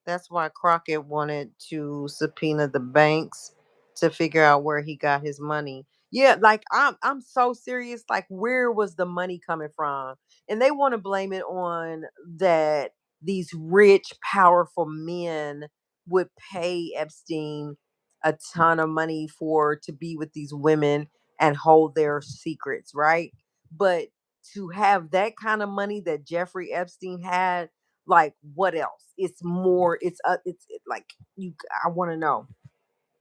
That's why Crockett wanted to subpoena the banks to figure out where he got his money. Yeah, like I'm so serious. Like, where was the money coming from? And they want to blame it on that these rich, powerful men would pay Epstein a ton of money for to be with these women and hold their secrets, right? But to have that kind of money that Jeffrey Epstein had, like, what else? It's more, like, you I want to know.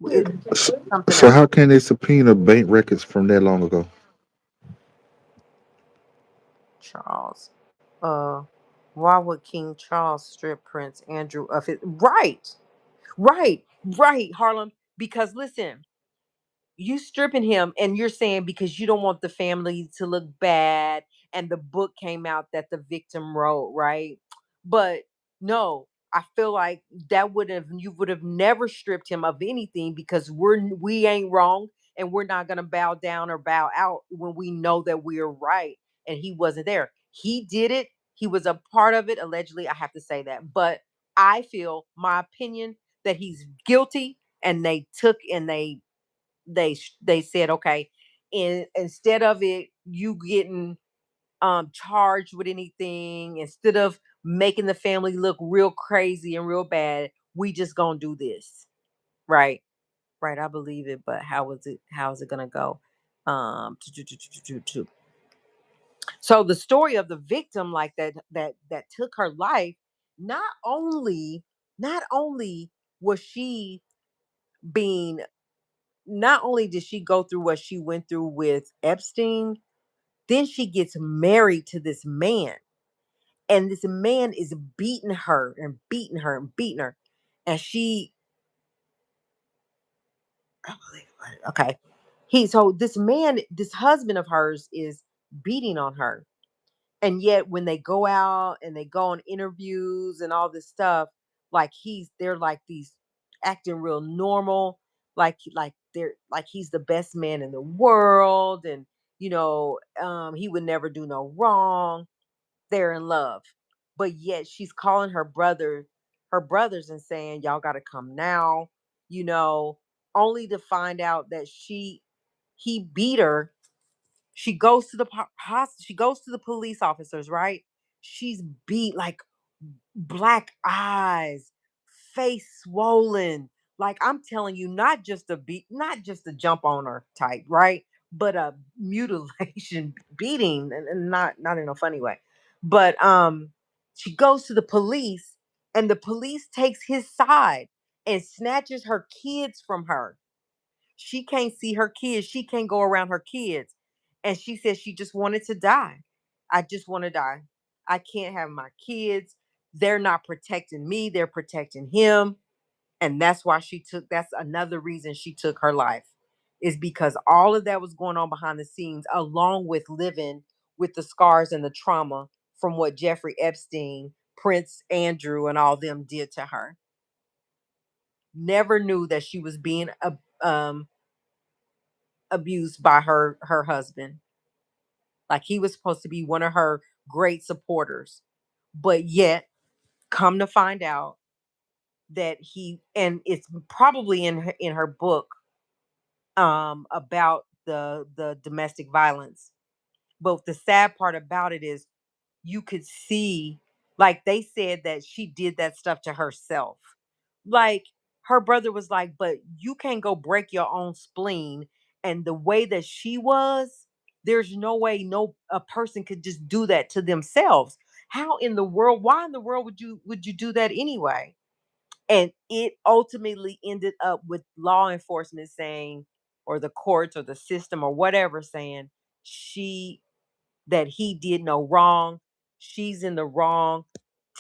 It's something So else. how can they subpoena bank records from that long ago? Charles. Uh why would King Charles strip Prince Andrew of his right? Right, right, Harlem. Because listen, you stripping him and you're saying because you don't want the family to look bad, and the book came out that the victim wrote, right? But no, I feel like that would have you would have never stripped him of anything, because we ain't wrong, and we're not going to bow down or bow out when we know that we're right, and he wasn't there. He did it. He was a part of it allegedly, I have to say that. But I feel, my opinion, that he's guilty, and they said, okay, instead of it you getting charged with anything, instead of making the family look real crazy and real bad, we just gonna do this. Right, right, I believe it. But how is it gonna go? So the story of the victim, like that took her life, not only not only was she being not only did she go through what she went through with Epstein, then she gets married to this man. And this man is beating her and beating her and beating her. And she, I believe okay. So this man, this husband of hers, is beating on her. And yet when they go out and they go on interviews and all this stuff, like they're like these acting real normal, like they're like he's the best man in the world, and he would never do no wrong. They're in love. But yet she's calling her brothers, and saying, y'all got to come now, you know only to find out that he beat her. She goes to the she goes to the police officers, right? She's beat, like, black eyes, face swollen. Like, I'm telling you, not just a beat, not just a jump on her type, right? But a mutilation beating, and not in a funny way. But she goes to the police, and the police takes his side, and snatches her kids from her. She can't see her kids. She can't go around her kids. And she says she just wanted to die. I just want to die. I can't have my kids. They're not protecting me. They're protecting him. And that's another reason she took her life, is because all of that was going on behind the scenes, along with living with the scars and the trauma from what Jeffrey Epstein, Prince Andrew, and all them did to her. Never knew that she was being um, abused by her husband. Like, he was supposed to be one of her great supporters, but yet come to find out that and it's probably in her book about the domestic violence. But the sad part about it is, you could see, like, they said that she did that stuff to herself. Like, her brother was like, but you can't go break your own spleen. And the way that she was, there's no way no a person could just do that to themselves. How in the world, why in the world would you do that anyway? And it ultimately ended up with law enforcement saying, or the courts or the system or whatever, saying she that he did no wrong. She's in the wrong.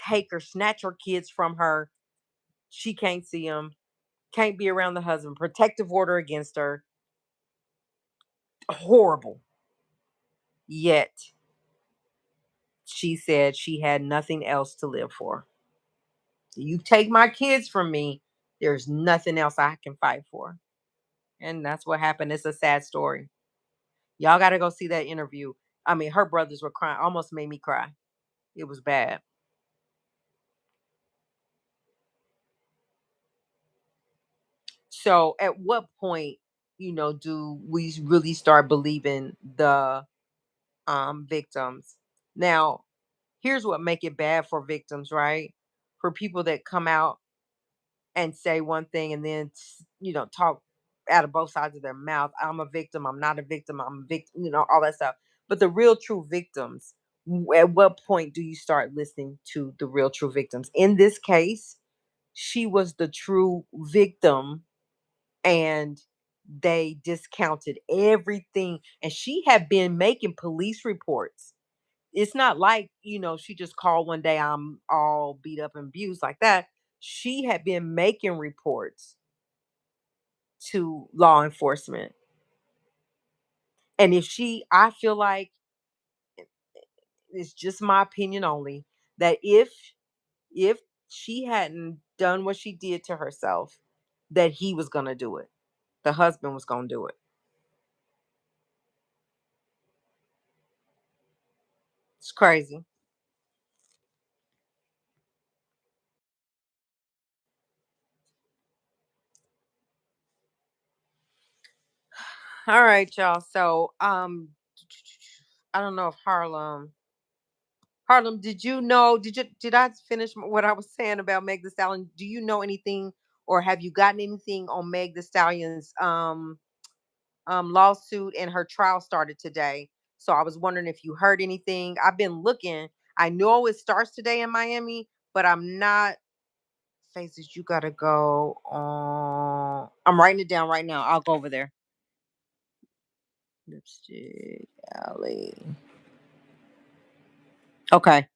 Take her, snatch her kids from her. She can't see them, can't be around the husband. Protective order against her. Horrible. Yet she said she had nothing else to live for. You take my kids from me, there's nothing else I can fight for. And that's what happened. It's a sad story. Y'all got to go see that interview. I mean, her brothers were crying, almost made me cry. It was bad. So, at what point, do we really start believing the victims? Now, here's what make it bad for victims, right? For people that come out and say one thing and then talk out of both sides of their mouth. I'm a victim, I'm not a victim, I'm a victim, all that stuff. But the real true victims, at what point do you start listening to the real true victims? In this case, she was the true victim, and they discounted everything, and she had been making police reports. It's not like, she just called one day, I'm all beat up and abused like that. She had been making reports to law enforcement. And I feel like, it's just my opinion only, that if she hadn't done what she did to herself, that he was going to do it. The husband was going to do it. It's crazy. All right, y'all. So, I don't know if Harlem, did you know? Did I finish what I was saying about Meg the Stallion? Do you know anything, or have you gotten anything on Meg the Stallion's lawsuit? And her trial started today, so I was wondering if you heard anything. I've been looking. I know it starts today in Miami, but I'm not. Faces, you gotta go on. I'm writing it down right now. I'll go over there. Lipstick Alley. Okay,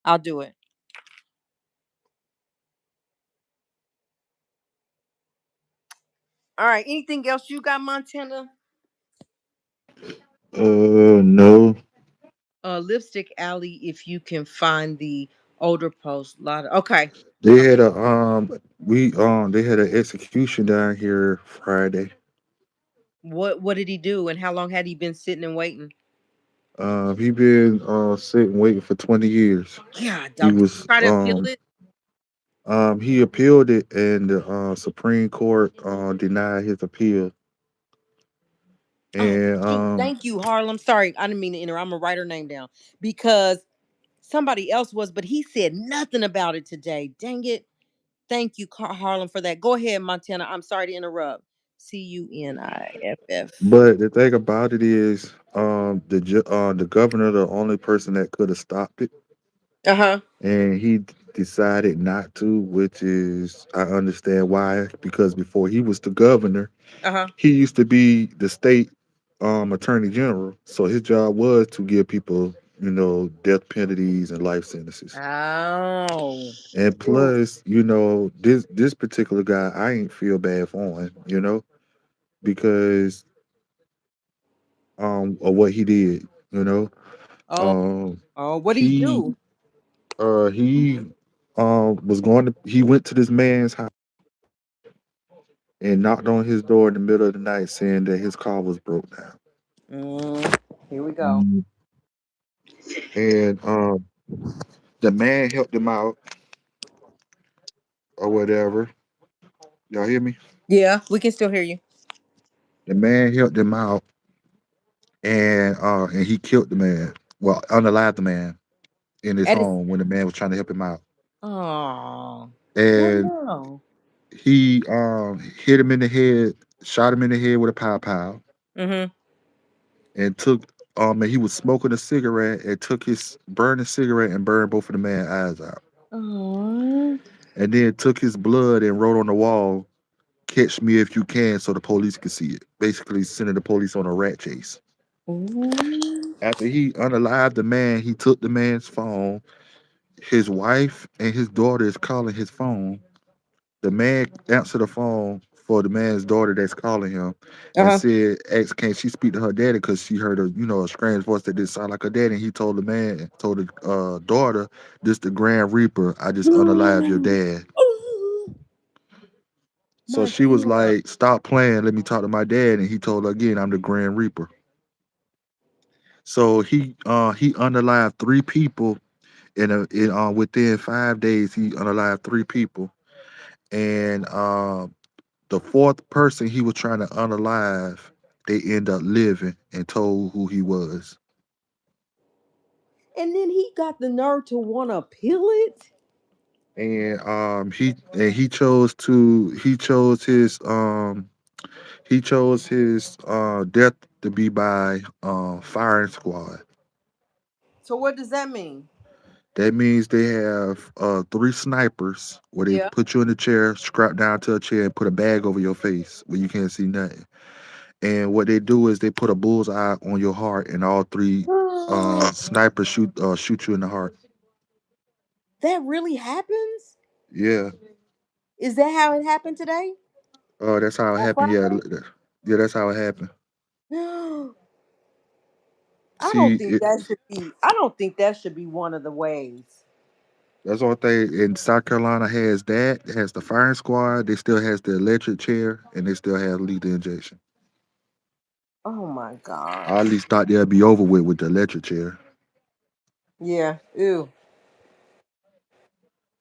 I'll do it. All right. Anything else you got, Montana? No. Lipstick Alley, if you can find the older post. Okay. They had a they had an execution down here Friday. What did he do, and how long had he been sitting and waiting? He been sitting waiting for 20 years. Yeah, He did you was try to appeal it? he appealed it, and the Supreme Court denied his appeal. Oh, And shoot. Thank you, Harlem. Sorry, I didn't mean to enter. I'm gonna write her name down, because somebody else was, but he said nothing about it today. Dang it. Thank you, Harlem, for that. Go ahead, Montana. I'm sorry to interrupt. Cuniff. but the thing about it is, the governor, the only person that could have stopped it, Uh huh. and decided not to, which is I understand why. Because before he was the governor, Uh-huh. he used to be the state attorney general. So his job was to give people, death penalties and life sentences. Oh. And Ooh. plus, this particular guy, I ain't feel bad for him, because of what he did, you know. Oh. Um Oh, what do you he do? he he went to this man's house and knocked on his door in the middle of the night saying that his car was broke down. Mm, here we go. Mm. And the man helped him out or whatever. Y'all hear me? Yeah, we can still hear you. The man helped him out and he killed the man. Well, unalived the man in his At his home when the man was trying to help him out. Oh. Oh And no. he hit him in the head, shot him in the head with a pow, Mm-hmm. and and he was smoking a cigarette and took his burned a cigarette and burned both of the man's eyes out. Oh. And then took his blood and wrote on the wall, "Catch me if you can," so the police could see it. Basically sending the police on a rat chase. Ooh. After he unalived the man, he took the man's phone. His wife and his daughter is calling his phone. The man answered the phone for the man's daughter that's calling him and Uh-huh. said, "Ask, can she speak to her daddy?" Because she heard a strange voice that didn't sound like her daddy. And he told told the daughter, "This the Grand Reaper. I just unalived your dad." Oh, So she was Montana. like, "Stop playing. Let me talk to my dad." And he told her again, "I'm the Grand Reaper." So he unalived three people within 5 days. He unalived three people, and the fourth person he was trying to unalive, they end up living and told who he was. And then he got the nerve to want to peel it. And he chose his death to be by firing squad. So what does that mean? That means they have three snipers where they Yeah. put you in a chair, strap down to a chair, and put a bag over your face where you can't see nothing. And what they do is they put a bullseye on your heart, and all three snipers shoot you in the heart. That really happens? Yeah, Is that how it happened today? that's how it On happened. Yeah, Friday? yeah, that's how it happened. I don't See, think that should be. I don't think that should be one of the ways. that's all they in South Carolina has that. It has the firing squad. They still has the electric chair, and they still have lethal injection. Oh my I at gosh. least thought they'd be over with the electric chair. Yeah. Ew.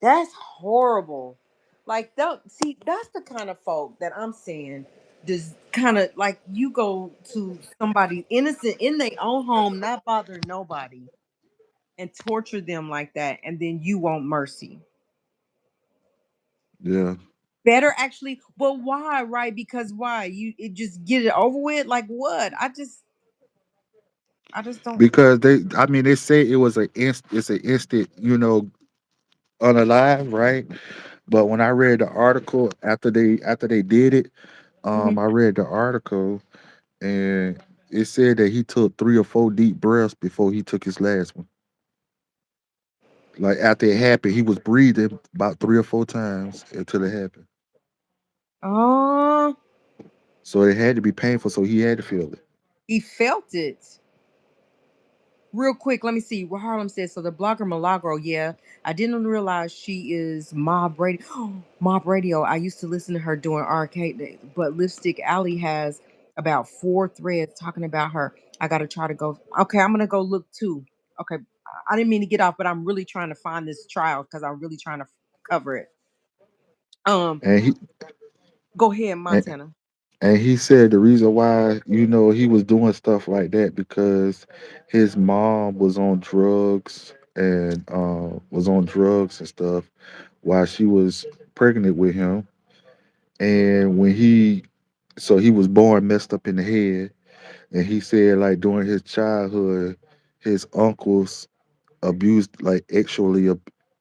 That's horrible. Like, don't see. That's the kind of folk that I'm saying. Does kind of like you go to somebody innocent in their own home, not bother nobody, and torture them like that, and then you want mercy. Yeah, Better actually, but why? Right? Because why? You it just get it over with. Like what? I just don't. because I mean, they say it was it's an instant, unalive, right? But when I read the article after they did it, Mhm. I read the article and it said that he took 3 or 4 deep breaths before he took his last one. Like after it happened, he was breathing about 3 or 4 times until it happened. Oh, So it had to be painful. So he had to feel it. he felt it. Real quick, let me see what Harlem says. So the blogger Milagro, yeah, I didn't realize she is Mob Radio. Mob Radio. I used to listen to her during arcade days, but Lipstick Alley has about 4 threads talking about her. I gotta try to go. Okay, I'm gonna go look too. Okay, I didn't mean to get off, but I'm really trying to find this trial because I'm really trying to cover it. Um, And he go ahead, and, Montana. and he said the reason why he was doing stuff like that because his mom was on drugs and stuff while she was pregnant with him. And he was born messed up in the head. And he said like during his childhood, his uncles abused like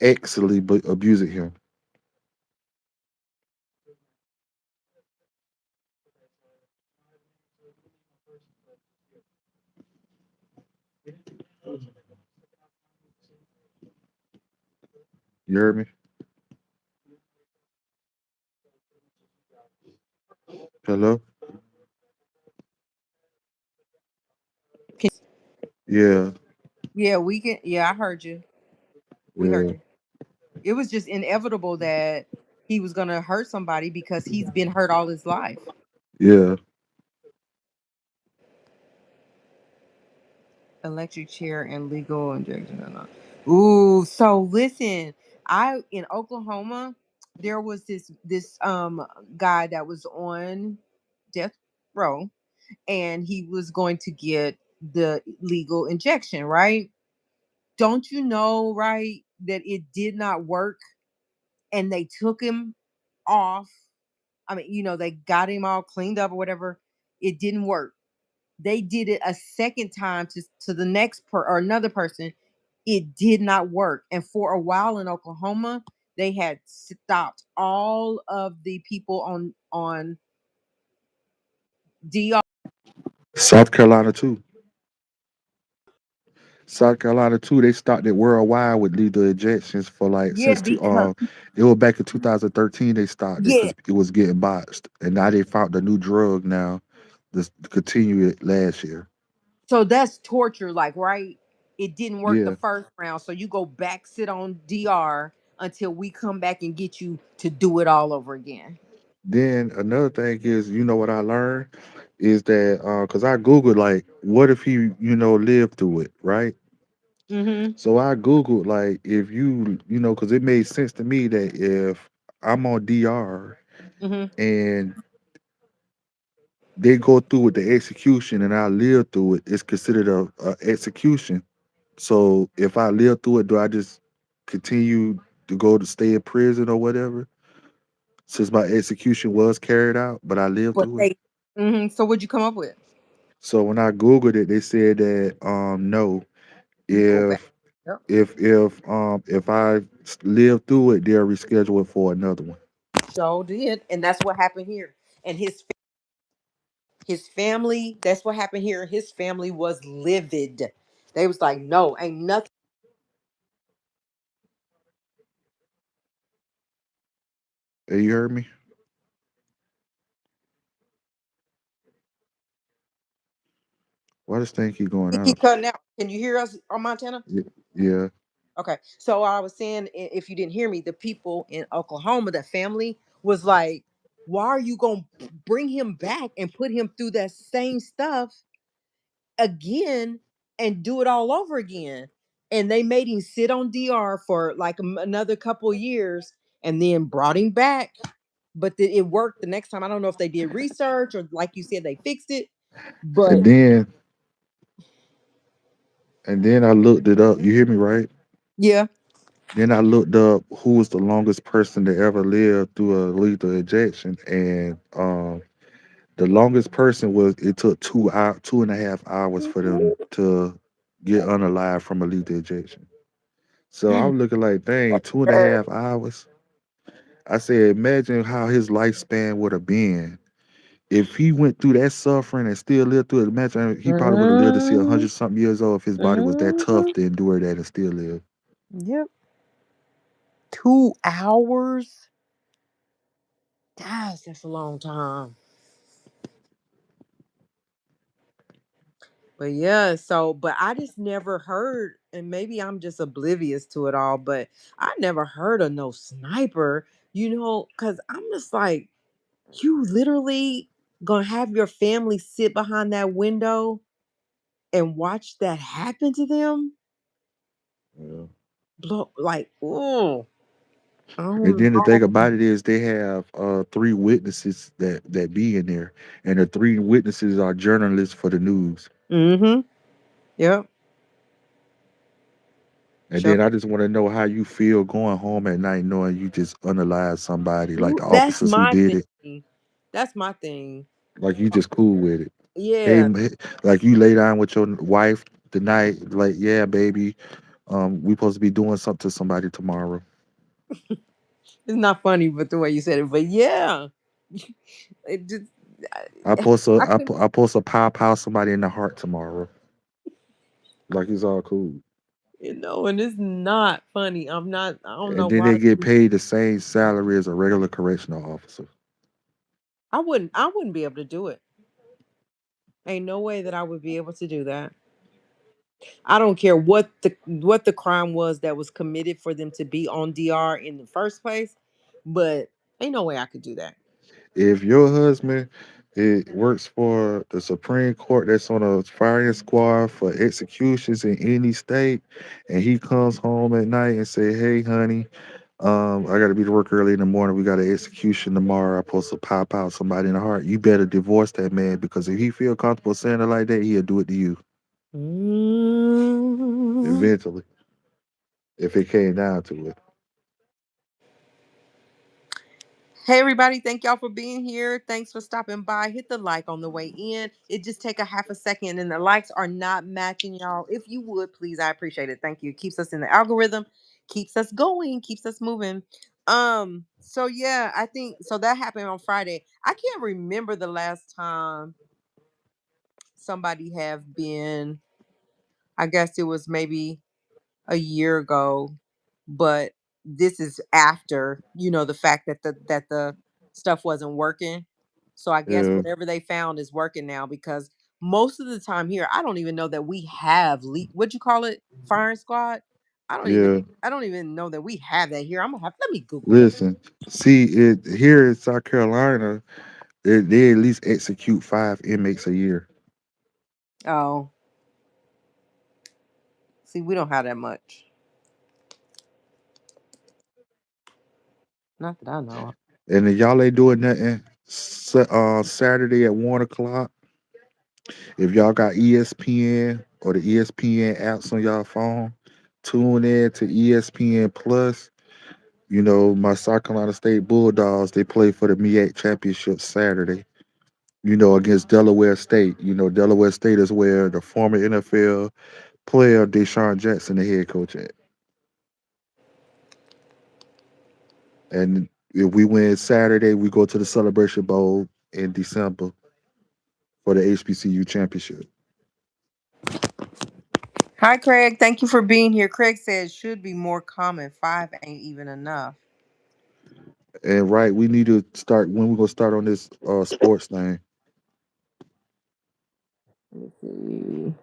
excellently abusing him. You heard me? Hello? Yeah, Yeah, we can. Yeah, I heard you. We heard yeah, you. It was just inevitable that he was gonna hurt somebody because he's been hurt all his life. yeah. Electric chair and legal injection or not. Ooh, so listen, I in Oklahoma, there was this guy that was on death row, and he was going to get the legal injection, right? Don't you know, right, that it did not work and they took him off. I mean, they got him all cleaned up or whatever. It didn't work. They did it a second time to the next or another person. It did not work. And for a while in Oklahoma, they had stopped all of the people on DR. South Carolina too. South Carolina too. They started worldwide with lethal injections for like Yeah, since because it was back in 2013 they started yeah. because it was getting botched, and now they found a new drug now. This continue it last year. So that's torture, like, right? It didn't work the Yeah. first round. So you go back, sit on DR until we come back and get you to do it all over again. Then another thing is, what I learned is that because I googled like, what if he lived through it, right? Mm-hmm. So I googled like if because it made sense to me that if I'm on DR Mm-hmm. and they go through with the execution and I live through it, it's considered a execution. So if I live through it, do I just continue to go to stay in prison or whatever? Since my execution was carried out, but I lived But through it. they so what'd you come up with? So when I googled it, they said that no, You go back. if Yep. if I live through it, they'll reschedule it for another one. So did. And that's what happened here. And his family, that's what happened here. His family was livid. They was like, no, ain't nothing. Hey, you heard me? Why this thing keep going It keep out? cutting out. Can you hear us on Montana? Yeah. Okay. So I was saying, if you didn't hear me, the people in Oklahoma, that family was like, why are you going to bring him back and put him through that same stuff again and do it all over again? And they made him sit on DR for like another couple years and then brought him back. But it worked the next time. I don't know if they did research or, like you said, they fixed it. And But then I looked it up. You hear me, right? yeah. Then I looked up who was the longest person to ever live through a lethal injection, and the longest person was it took 2.5 hours for them to get unalive from a lethal injection. So I'm looking like, dang, 2.5 hours. I said, imagine how his lifespan would have been if he went through that suffering and still lived through it. Imagine he probably would have lived to see a Mm, hundred something years old if his body was that tough mhm. to endure that and still live. Yep. 2 hours. Gosh, that's a long time. But yeah, but I just never heard, and maybe I'm just oblivious to it all, but I never heard of no sniper, because I'm just like, you literally gonna have your family sit behind that window and watch that happen to them? Yeah. Blow, like, oh, I And don't then the know. thing about it is they have three witnesses that be in there, and the three witnesses are journalists for the news. Mm-hmm. Yep. And Sure. then I just want to know how you feel going home at night knowing you just unalived somebody, like Ooh, the that's officers who my did it. thing. That's my thing. Like you just cool with it. Hey, Yeah. like you lay down with your wife the night, like, yeah, baby. We supposed to be doing something to somebody tomorrow. It's not funny, but the way you said it. But yeah, it just I could, I supposed to pow somebody in the heart tomorrow. Like it's all cool. and it's not funny. I'm not. I don't know And then why. they get paid the same salary as a regular correctional officer. I wouldn't. I wouldn't be able to do it. Ain't no way that I would be able to do that. I don't care what the crime was that was committed for them to be on DR in the first place, but ain't no way I could do that. If your husband it works for the Supreme Court that's on a firing squad for executions in any state, and he comes home at night and say, "Hey, honey, I got to be to work early in the morning. We got an execution tomorrow. I'm supposed to pop out somebody in the heart." You better divorce that man because if he feel comfortable saying it like that, he'll do it to you Mm. eventually. If it came down to it, Hey everybody, thank y'all for being here. Thanks for stopping by. Hit the like on the way in. It just take a half a second and the likes are not matching y'all. If you would please, I appreciate it. Thank you. It keeps us in the algorithm, keeps us going, keeps us moving. So yeah, I think so that happened on Friday. I can't remember the last time somebody have been, I guess it was maybe a year ago, but this is after, the fact that the stuff wasn't working. So I guess yeah, whatever they found is working now because most of the time here, I don't even know that we have what'd you call it? Firing squad? I don't even yeah. I don't even know that we have that here. I'm gonna have let me Google that. Listen, see it here in South Carolina. They at least execute 5 inmates a year. Oh, see, we don't have that much. Not that I know of. And if y'all ain't doing nothing Saturday at 1 o'clock, if y'all got ESPN or the ESPN apps on y'all phone, tune in to ESPN Plus. You know, my South Carolina State Bulldogs, they play for the MEAC Championship Saturday, against Delaware State. Delaware State is where the former NFL player Deshaun Jackson, the head coach at. And if we win Saturday, we go to the Celebration Bowl in December for the HBCU championship. Hi Craig, thank you for being here. Craig says should be more common. Five ain't even enough. And right, we need to start when we gonna start on this sports thing. Let me see.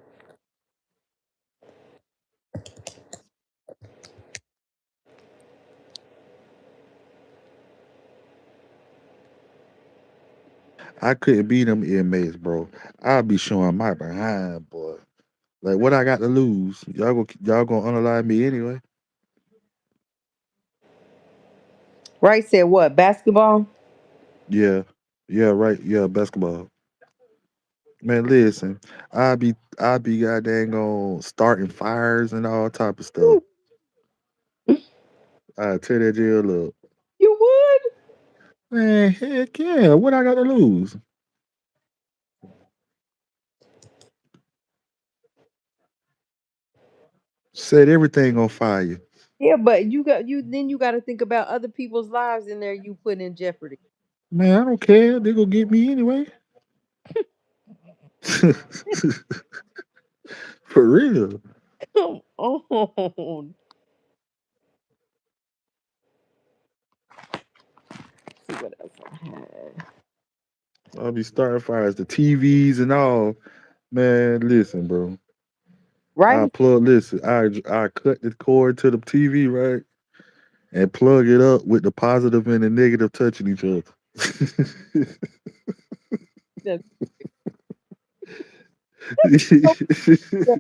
I couldn't beat them inmates, bro. I'll be showing my behind, boy. Like what I got to lose? Y'all gonna unalive me anyway? Right said what? Basketball? Yeah, yeah, right, yeah, basketball. Man, listen, I be goddamn on starting fires and all type of stuff. Ooh, I tear that jail up. you would? Man, heck yeah. What I got to lose? Set everything on fire. Yeah, but you got to think about other people's lives in there you put in jeopardy. Man, I don't care. They gonna get me anyway. For real. Come on. See what else I had. I'll be starting fires, the TVs and all. Man, listen, bro. Right? I cut the cord to the TV, right? And plug it up with the positive and the negative touching each other. That's, so,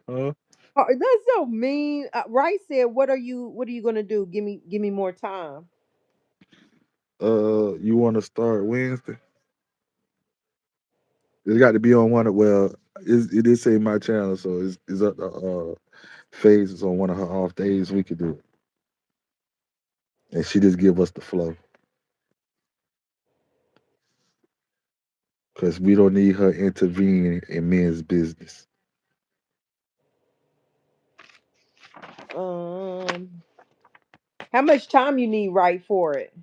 Huh? that's so mean. Right said, what are you gonna do? Give me more time. You wanna start Wednesday? It's got to be on one of it is say my channel, so it's up to phases on one of her off days we could do it. And she just give us the flow. Because we don't need her intervening in men's business. Um, how much time you need right for it?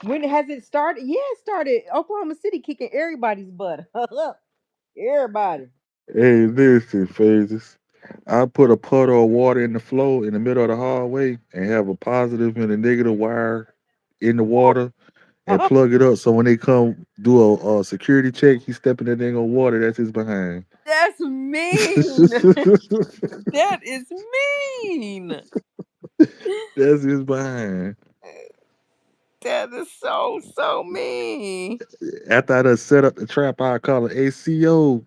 When has it started? Yeah, it started. Oklahoma City kicking everybody's butt. Everybody. Hey, listen, phases. I put a puddle of water in the floor in the middle of the hallway and have a positive and a negative wire in the water and plug it up so when they come do a security check, he step in that dang on water. That's his behind. That's mean. That is mean. That's his behind. That is so mean. After I done set up the trap, I call it, hey, CO,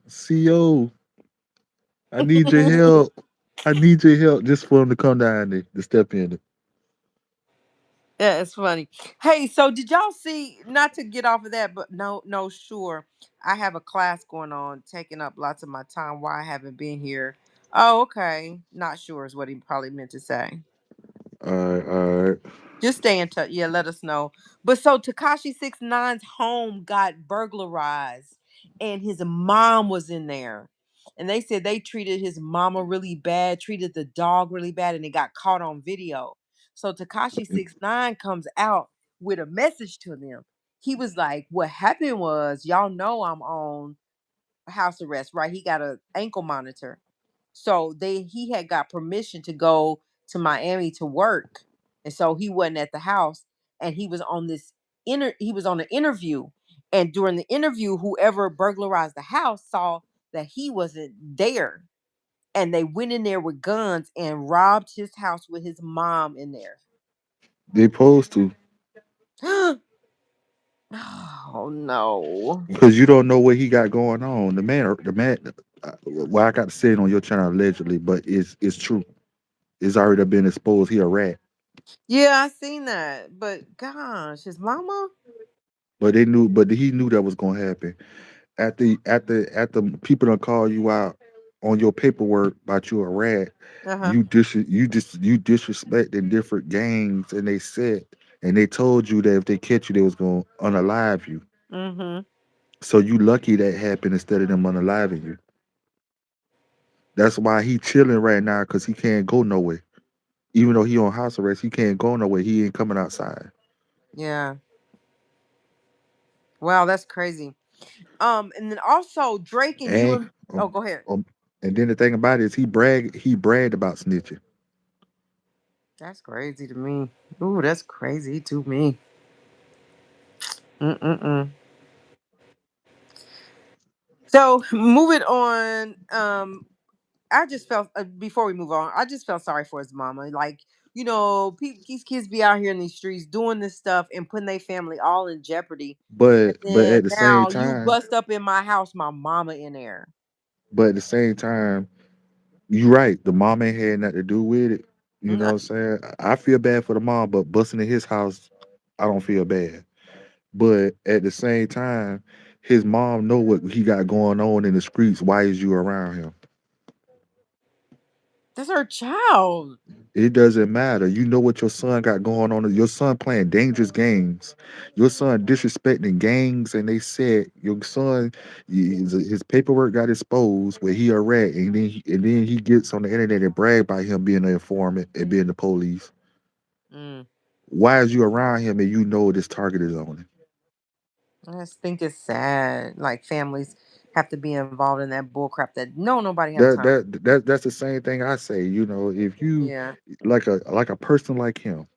I need your help. I need your help just for him to come down there to step in it. Yeah, it's funny. Hey, so did y'all see? Not to get off of that, but no, sure. I have a class going on, taking up lots of my time. Why I haven't been here? Oh, okay. Not sure is what he probably meant to say. All right. Just stay in touch. Yeah, let us know. But so Takashi 69's home got burglarized and his mom was in there. And they said they treated his mama really bad, treated the dog really bad, and it got caught on video. So Takashi 69 comes out with a message to them. He was like, what happened was, y'all know I'm on house arrest, right? He got a ankle monitor. So he had got permission to go to Miami to work. And so he wasn't at the house and he was on he was on an interview. And during the interview, whoever burglarized the house saw that he wasn't there. And they went in there with guns and robbed his house with his mom in there. They supposed to. Oh no. Because you don't know what he got going on. The man, well, I got to say it on your channel allegedly, but it's true. It's already been exposed. He a rat. Yeah, I seen that. But gosh, his mama? But he knew that was gonna happen. At the people don't call you out on your paperwork about you a rat. Uh-huh. You disrespect in different gangs, and they said and they told you that if they catch you, they was gonna unalive you. Mm-hmm. So you lucky that happened instead of them unaliving you. That's why he chilling right now because he can't go nowhere. Even though he on house arrest, he can't go nowhere. He ain't coming outside. Yeah. Wow, that's crazy. And then also Drake and And UM. Oh, go ahead. um, and then the thing about it is he bragged about snitching. That's crazy to me. Ooh, that's crazy to me. Mm-mm-mm. So moving on. I just felt before we move on, I just felt sorry for his mama. Like, these kids be out here in these streets doing this stuff and putting their family all in jeopardy. And But then at the same now you time, bust up in my house, my mama in there. you right. The mom ain't had nothing to do with it. You know what Mm, I'm saying? I feel bad for the mom, but busting in his house, I don't feel bad. But at the same time, his mom know what he got going on in the streets. Why is you around him? That's her child. It doesn't matter. You know what your son got going on. Your son playing dangerous games. Your son disrespecting gangs, and they said your son, his paperwork got exposed where he a rat, and then he gets on the internet and brag about him being an informant and being the police. Mm. Why is you around him and you know this target is on him? I just think it's sad. Like families have to be involved in that bull crap that nobody have That time. that that that's the same thing I say. If you Yeah. like a person like him,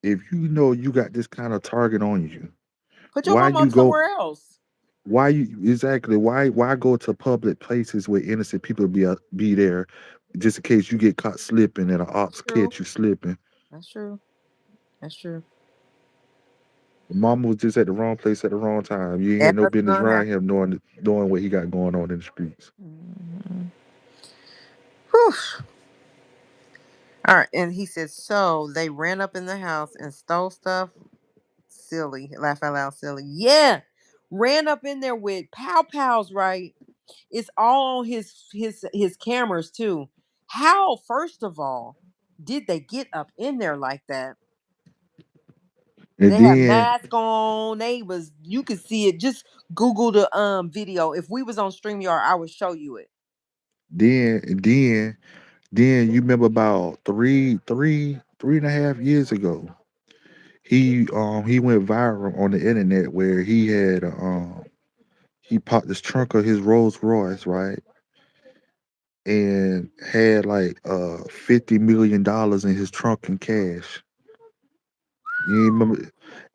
if you know you got this kind of target on you, Put your why mama you up go? somewhere else. Why you exactly? Why go to public places where innocent people be there, just in case you get caught slipping and an ops True. catch you slipping? That's true. That's true. Mama was just at the wrong place at the wrong time. You ain't Yeah, had no that's business gonna around happen. him knowing what he got going on in the streets. Mhm. Whew. All right. And he said, so they ran up in the house and stole stuff. Silly. Laugh out loud, silly. Yeah. Ran up in there with pow pows, right? It's all on his cameras too. How, first of all, did they get up in there like that? And They had then mask on. They was you could see it. Just Google the video. If we was on StreamYard, I would show you it. then Then you remember about three and a half years ago, he went viral on the internet where he popped this trunk of his Rolls Royce, right? And had like $50 million in his trunk in cash. You ain't remember?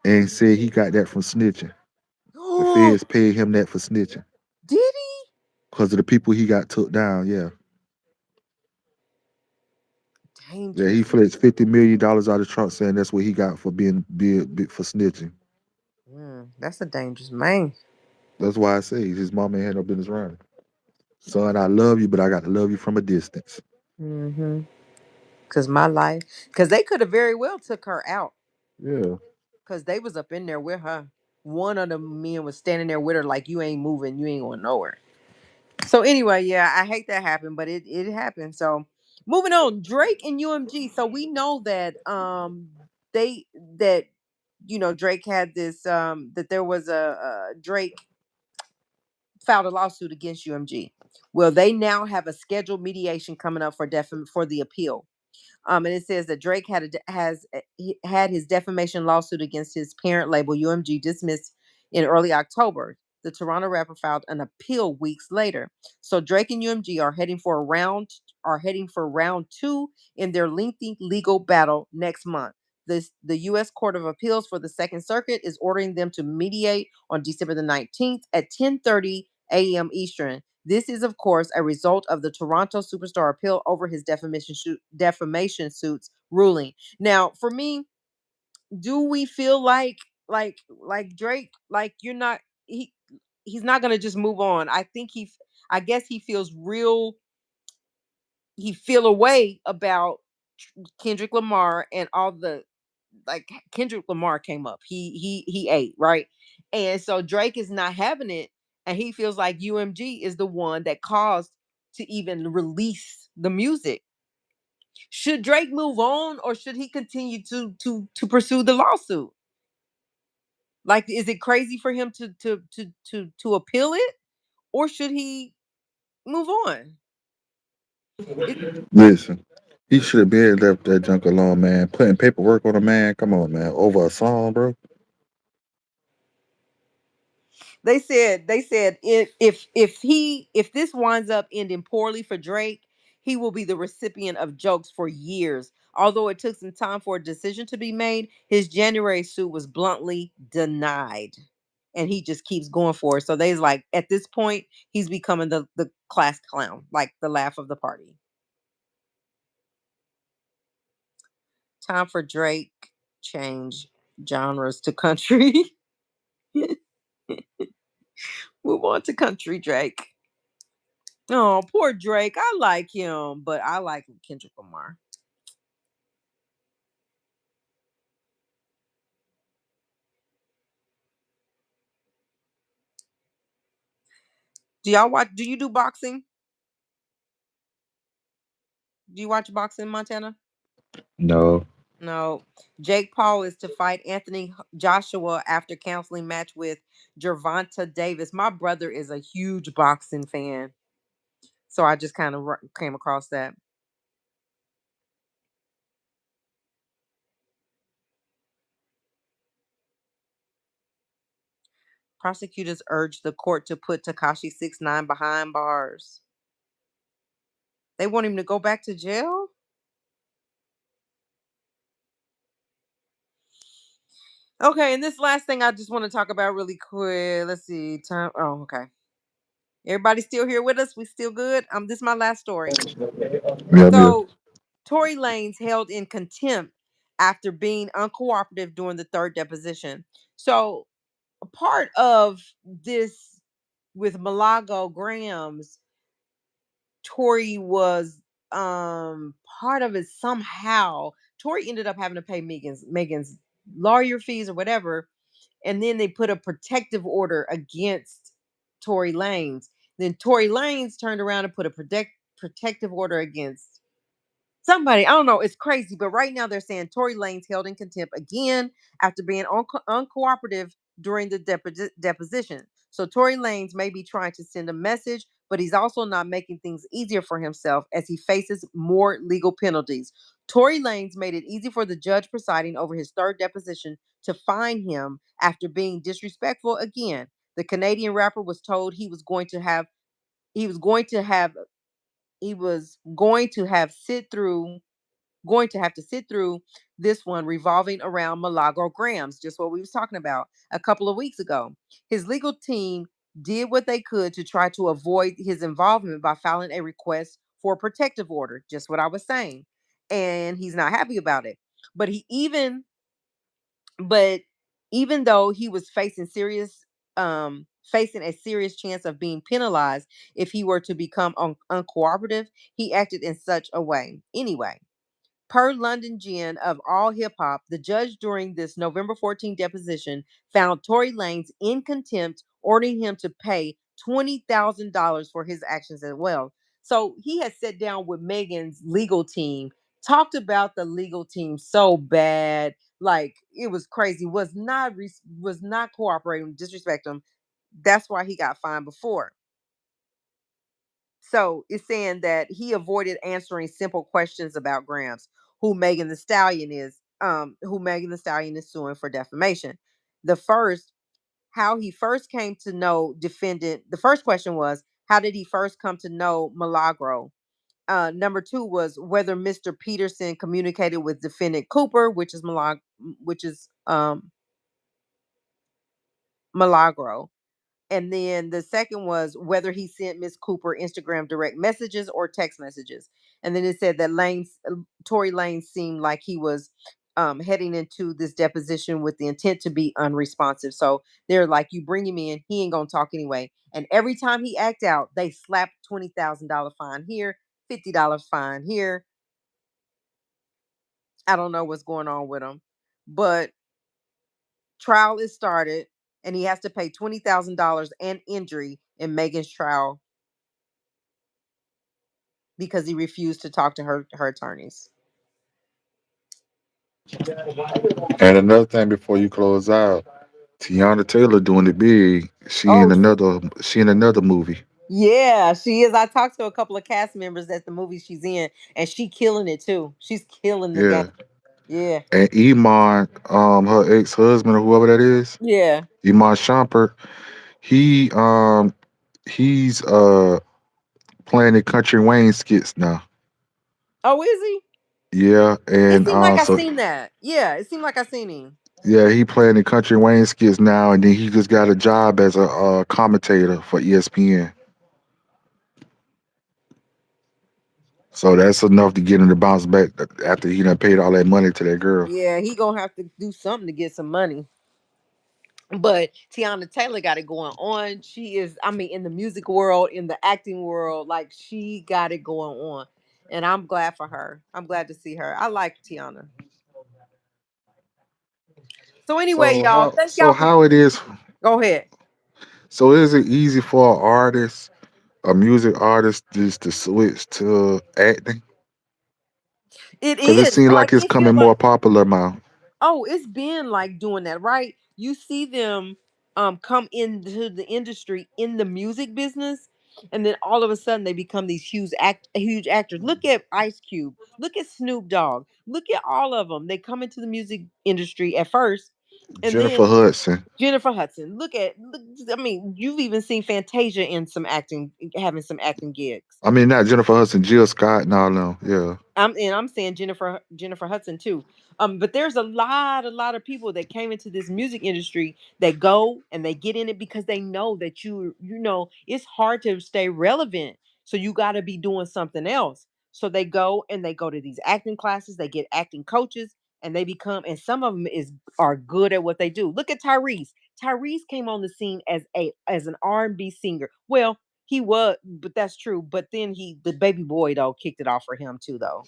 And said he got that from snitching. The Oh, feds paid him that for snitching Diddy? because of the people he got took down. Yeah, yeah. He Dangerous. flexed $50 million out of trunk, saying that's what he got for being for snitching. That's a dangerous man. That's why I say his mama ain't had no business running. Son, I love you, but I got to love you from a distance. Mm-hmm. Cause my life, cause they could have very well took her out. Yeah. Cause they was up in there with her. One of the men was standing there with her, like you ain't moving, you ain't going nowhere. So anyway, yeah, I hate that happened, but it happened. So moving on, Drake and UMG. So we know that they that Drake had this that there was a Drake filed a lawsuit against UMG. Well, they now have a scheduled mediation coming up for the appeal. And it says that Drake he had his defamation lawsuit against his parent label UMG dismissed in early October. The Toronto rapper filed an appeal weeks later. So Drake and UMG are heading for round two in their lengthy legal battle next month. The U.S. Court of Appeals for the Second Circuit is ordering them to mediate on December the 19th at 10:30 a.m. Eastern. This is, of course, a result of the Toronto superstar appeal over his defamation suits ruling. Now, for me, do we feel like Drake, like you're not he's not gonna just move on? I guess he feels he feel a way about Kendrick Lamar and all the like Kendrick Lamar came up. He ate, right? And so Drake is not having it, and he feels like UMG is the one that caused to even release the music. Should Drake move on, or should he continue to pursue the lawsuit? Like, is it crazy for him to appeal it, or should he move on? It, Listen, he should have been left that junk alone, man. Putting paperwork on a man. Come on, man. Over a song, bro. they said if this winds up ending poorly for Drake, he will be the recipient of jokes for years. Although it took some time for a decision to be made, his January suit was bluntly denied. And he just keeps going for it. So they's like, at this point, he's becoming the class clown, like the laugh of the party. Time for Drake change genres to country. Move on to country Drake. Oh, poor Drake. I like him, but I like Kendrick Lamar. Do y'all watch? Do you do boxing? Do you watch boxing, Montana? No. No. Jake Paul is to fight Anthony Joshua after canceling match with Gervonta Davis. My brother is a huge boxing fan, so I just kind of came across that. Prosecutors urged the court to put Takashi 6ix9ine behind bars. They want him to go back to jail? Okay, and this last thing I just want to talk about really quick. Let's see. Time. Oh, okay. Everybody still here with us? We still good? This is my last story. Yeah, I'm here. So Tory Lanez held in contempt after being uncooperative during the third deposition. So a part of this with Malago Grams, Tory was part of it somehow. Tory ended up having to pay Megan's lawyer fees or whatever, and then they put a protective order against Tory Lanez. Then Tory Lanez turned around and put a protective order against somebody. I don't know. It's crazy, but right now they're saying Tory Lanez held in contempt again after being uncooperative during the deposition. So Tory Lanez may be trying to send a message, but he's also not making things easier for himself as he faces more legal penalties. Tory Lanez made it easy for the judge presiding over his third deposition to fine him after being disrespectful again. The Canadian rapper was told he was going to have he was going to have to sit through this one revolving around Milagro grams, just what we was talking about a couple of weeks ago. His legal team did what they could to try to avoid his involvement by filing a request for a protective order, just what I was saying. And he's not happy about it. But he even but even though he was facing a serious chance of being penalized if he were to become uncooperative, he acted in such a way. Anyway, per London Gin of All Hip Hop, the judge during this November 14th deposition found Tory Lanez in contempt, ordering him to pay $20,000 for his actions as well. So he had sat down with Megan's legal team, talked about the legal team so bad, like it was crazy. Was not cooperating, disrespect him. That's why he got fined before. So it's saying that he avoided answering simple questions about Grams, who Megan the Stallion is suing for defamation. The first, how he first came to know defendant. The first question was, how did he first come to know Milagro? Number two was whether Mr. Peterson communicated with defendant Cooper, which is Milagro. And then the second was whether he sent Miss Cooper Instagram direct messages or text messages. And then it said that Tory Lane seemed like he was heading into this deposition with the intent to be unresponsive. So they're like, you bring him in, he ain't gonna talk anyway. And every time he act out, they slap $20,000 fine here, $50 fine here. I don't know what's going on with him, but trial is started, and he has to pay $20,000 and injury in Megan's trial because he refused to talk to her attorneys. And another thing before you close out, Tiana Taylor doing it big. Oh, She in another movie. yeah, she is. I talked to a couple of cast members at the movie she's in, and she killing it too. She's killing the game. Yeah. Yeah, And Iman, her ex husband or whoever that is, yeah. Iman Shumpert, he he's playing in Country Wayne skits now. Oh, is he? Yeah, It and seemed like I seen that. Yeah, it seemed like I seen him. yeah, he playing in Country Wayne skits now, and then he just got a job as a commentator for ESPN. So that's enough to get him to bounce back after he done paid all that money to that girl. Yeah, he gonna have to do something to get some money. But Tiana Taylor got it going on. She is, I mean, in the music world, in the acting world, like she got it going on. And I'm glad for her. I'm glad to see her. I like Tiana. So anyway, y'all, thank So y'all for how it is? go ahead. So is it easy for an artist, a music artist, just to switch to acting? It Because it is seems like like it's it feels coming like more popular now. oh, it's been like doing that, right? You see them come into the industry in the music business, and then all of a sudden they become these huge actors. Look at Ice Cube, look at Snoop Dogg, look at all of them. They come into the music industry at first, and Jennifer then Hudson. Jennifer Hudson. I mean, you've even seen Fantasia in some acting, having some acting gigs. I mean, not Jennifer Hudson, Jill Scott. No, no, yeah. I'm saying Jennifer Hudson too. But there's a lot of people that came into this music industry that go and they get in it because they know that you know it's hard to stay relevant. So you got to be doing something else. So they go and they go to these acting classes, they get acting coaches, and they become, and some of them are good at what they do. Look at Tyrese. Tyrese came on the scene as an R&B singer. Well, he was, but that's true. But then the baby boy though kicked it off for him too though.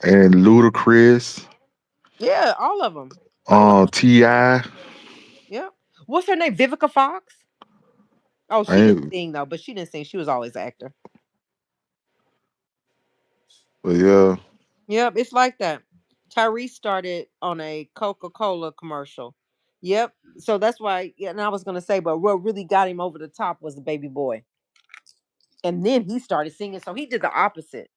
And Ludacris, Yeah, all of them. All of them. Ti. Yeah. What's her name? Vivica Fox? Oh, I she didn't ain't, sing though, but she didn't sing. She was always an actor. but yeah. Yep, it's like that. Tyrese started on a Coca-Cola commercial. Yep. So that's why, yeah, and I was gonna say, but what really got him over the top was the baby boy. And then he started singing, so he did the opposite.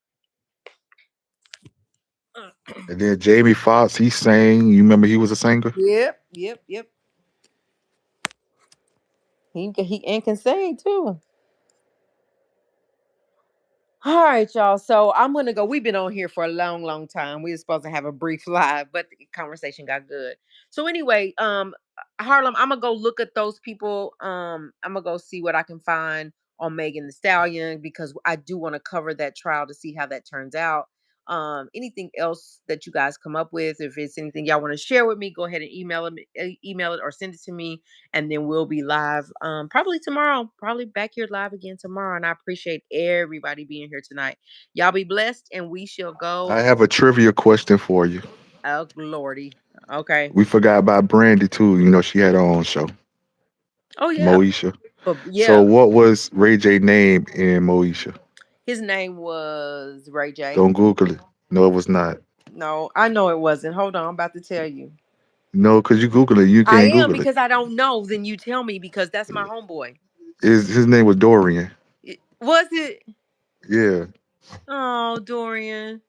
And then Jamie Foxx, he sang. You remember he was a singer? Yep, yep, yep. He and can sing too. All right, y'all. So I'm gonna go. We've been on here for a long, long time. We were supposed to have a brief live, but the conversation got good. So anyway, Harlem, I'm gonna go look at those people. I'm gonna go see what I can find on Megan the Stallion because I do want to cover that trial to see how that turns out. Anything else that you guys come up with, if it's anything y'all want to share with me, go ahead and email it or send it to me, and then we'll be live probably tomorrow, probably back here live again tomorrow. And I appreciate everybody being here tonight. Y'all be blessed, and we shall I go. have a trivia question for you. Oh lordy. Okay. We forgot about Brandy too. You know, she had her own show, Oh yeah. Moesha. But So yeah, what was Ray J name in Moesha? his name was Ray J. Don't Google it. No, it was not. No, I know it wasn't. Hold on, I'm about to tell you. No, because you Google it, you I can't am Google it. because I don't know. Then you tell me because that's my homeboy. His name was Dorian. Was it? Yeah. Oh, Dorian.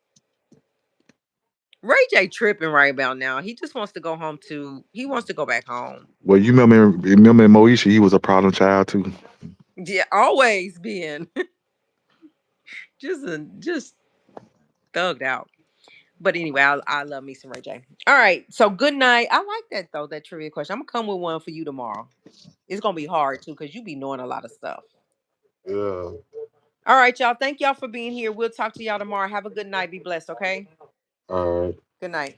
Ray J tripping right about now. He just wants to go home to. He wants to go back home. Well, you remember in Moesha, he was a problem child too. Yeah, always been just thugged out. But anyway, I love me some Ray J. All right, so good night. I like that though. That trivia question. I'm gonna come with one for you tomorrow. It's gonna be hard too because you be knowing a lot of stuff. Yeah. All right, y'all. Thank y'all for being here. We'll talk to y'all tomorrow. Have a good night. Be blessed. Okay. All right. Good night.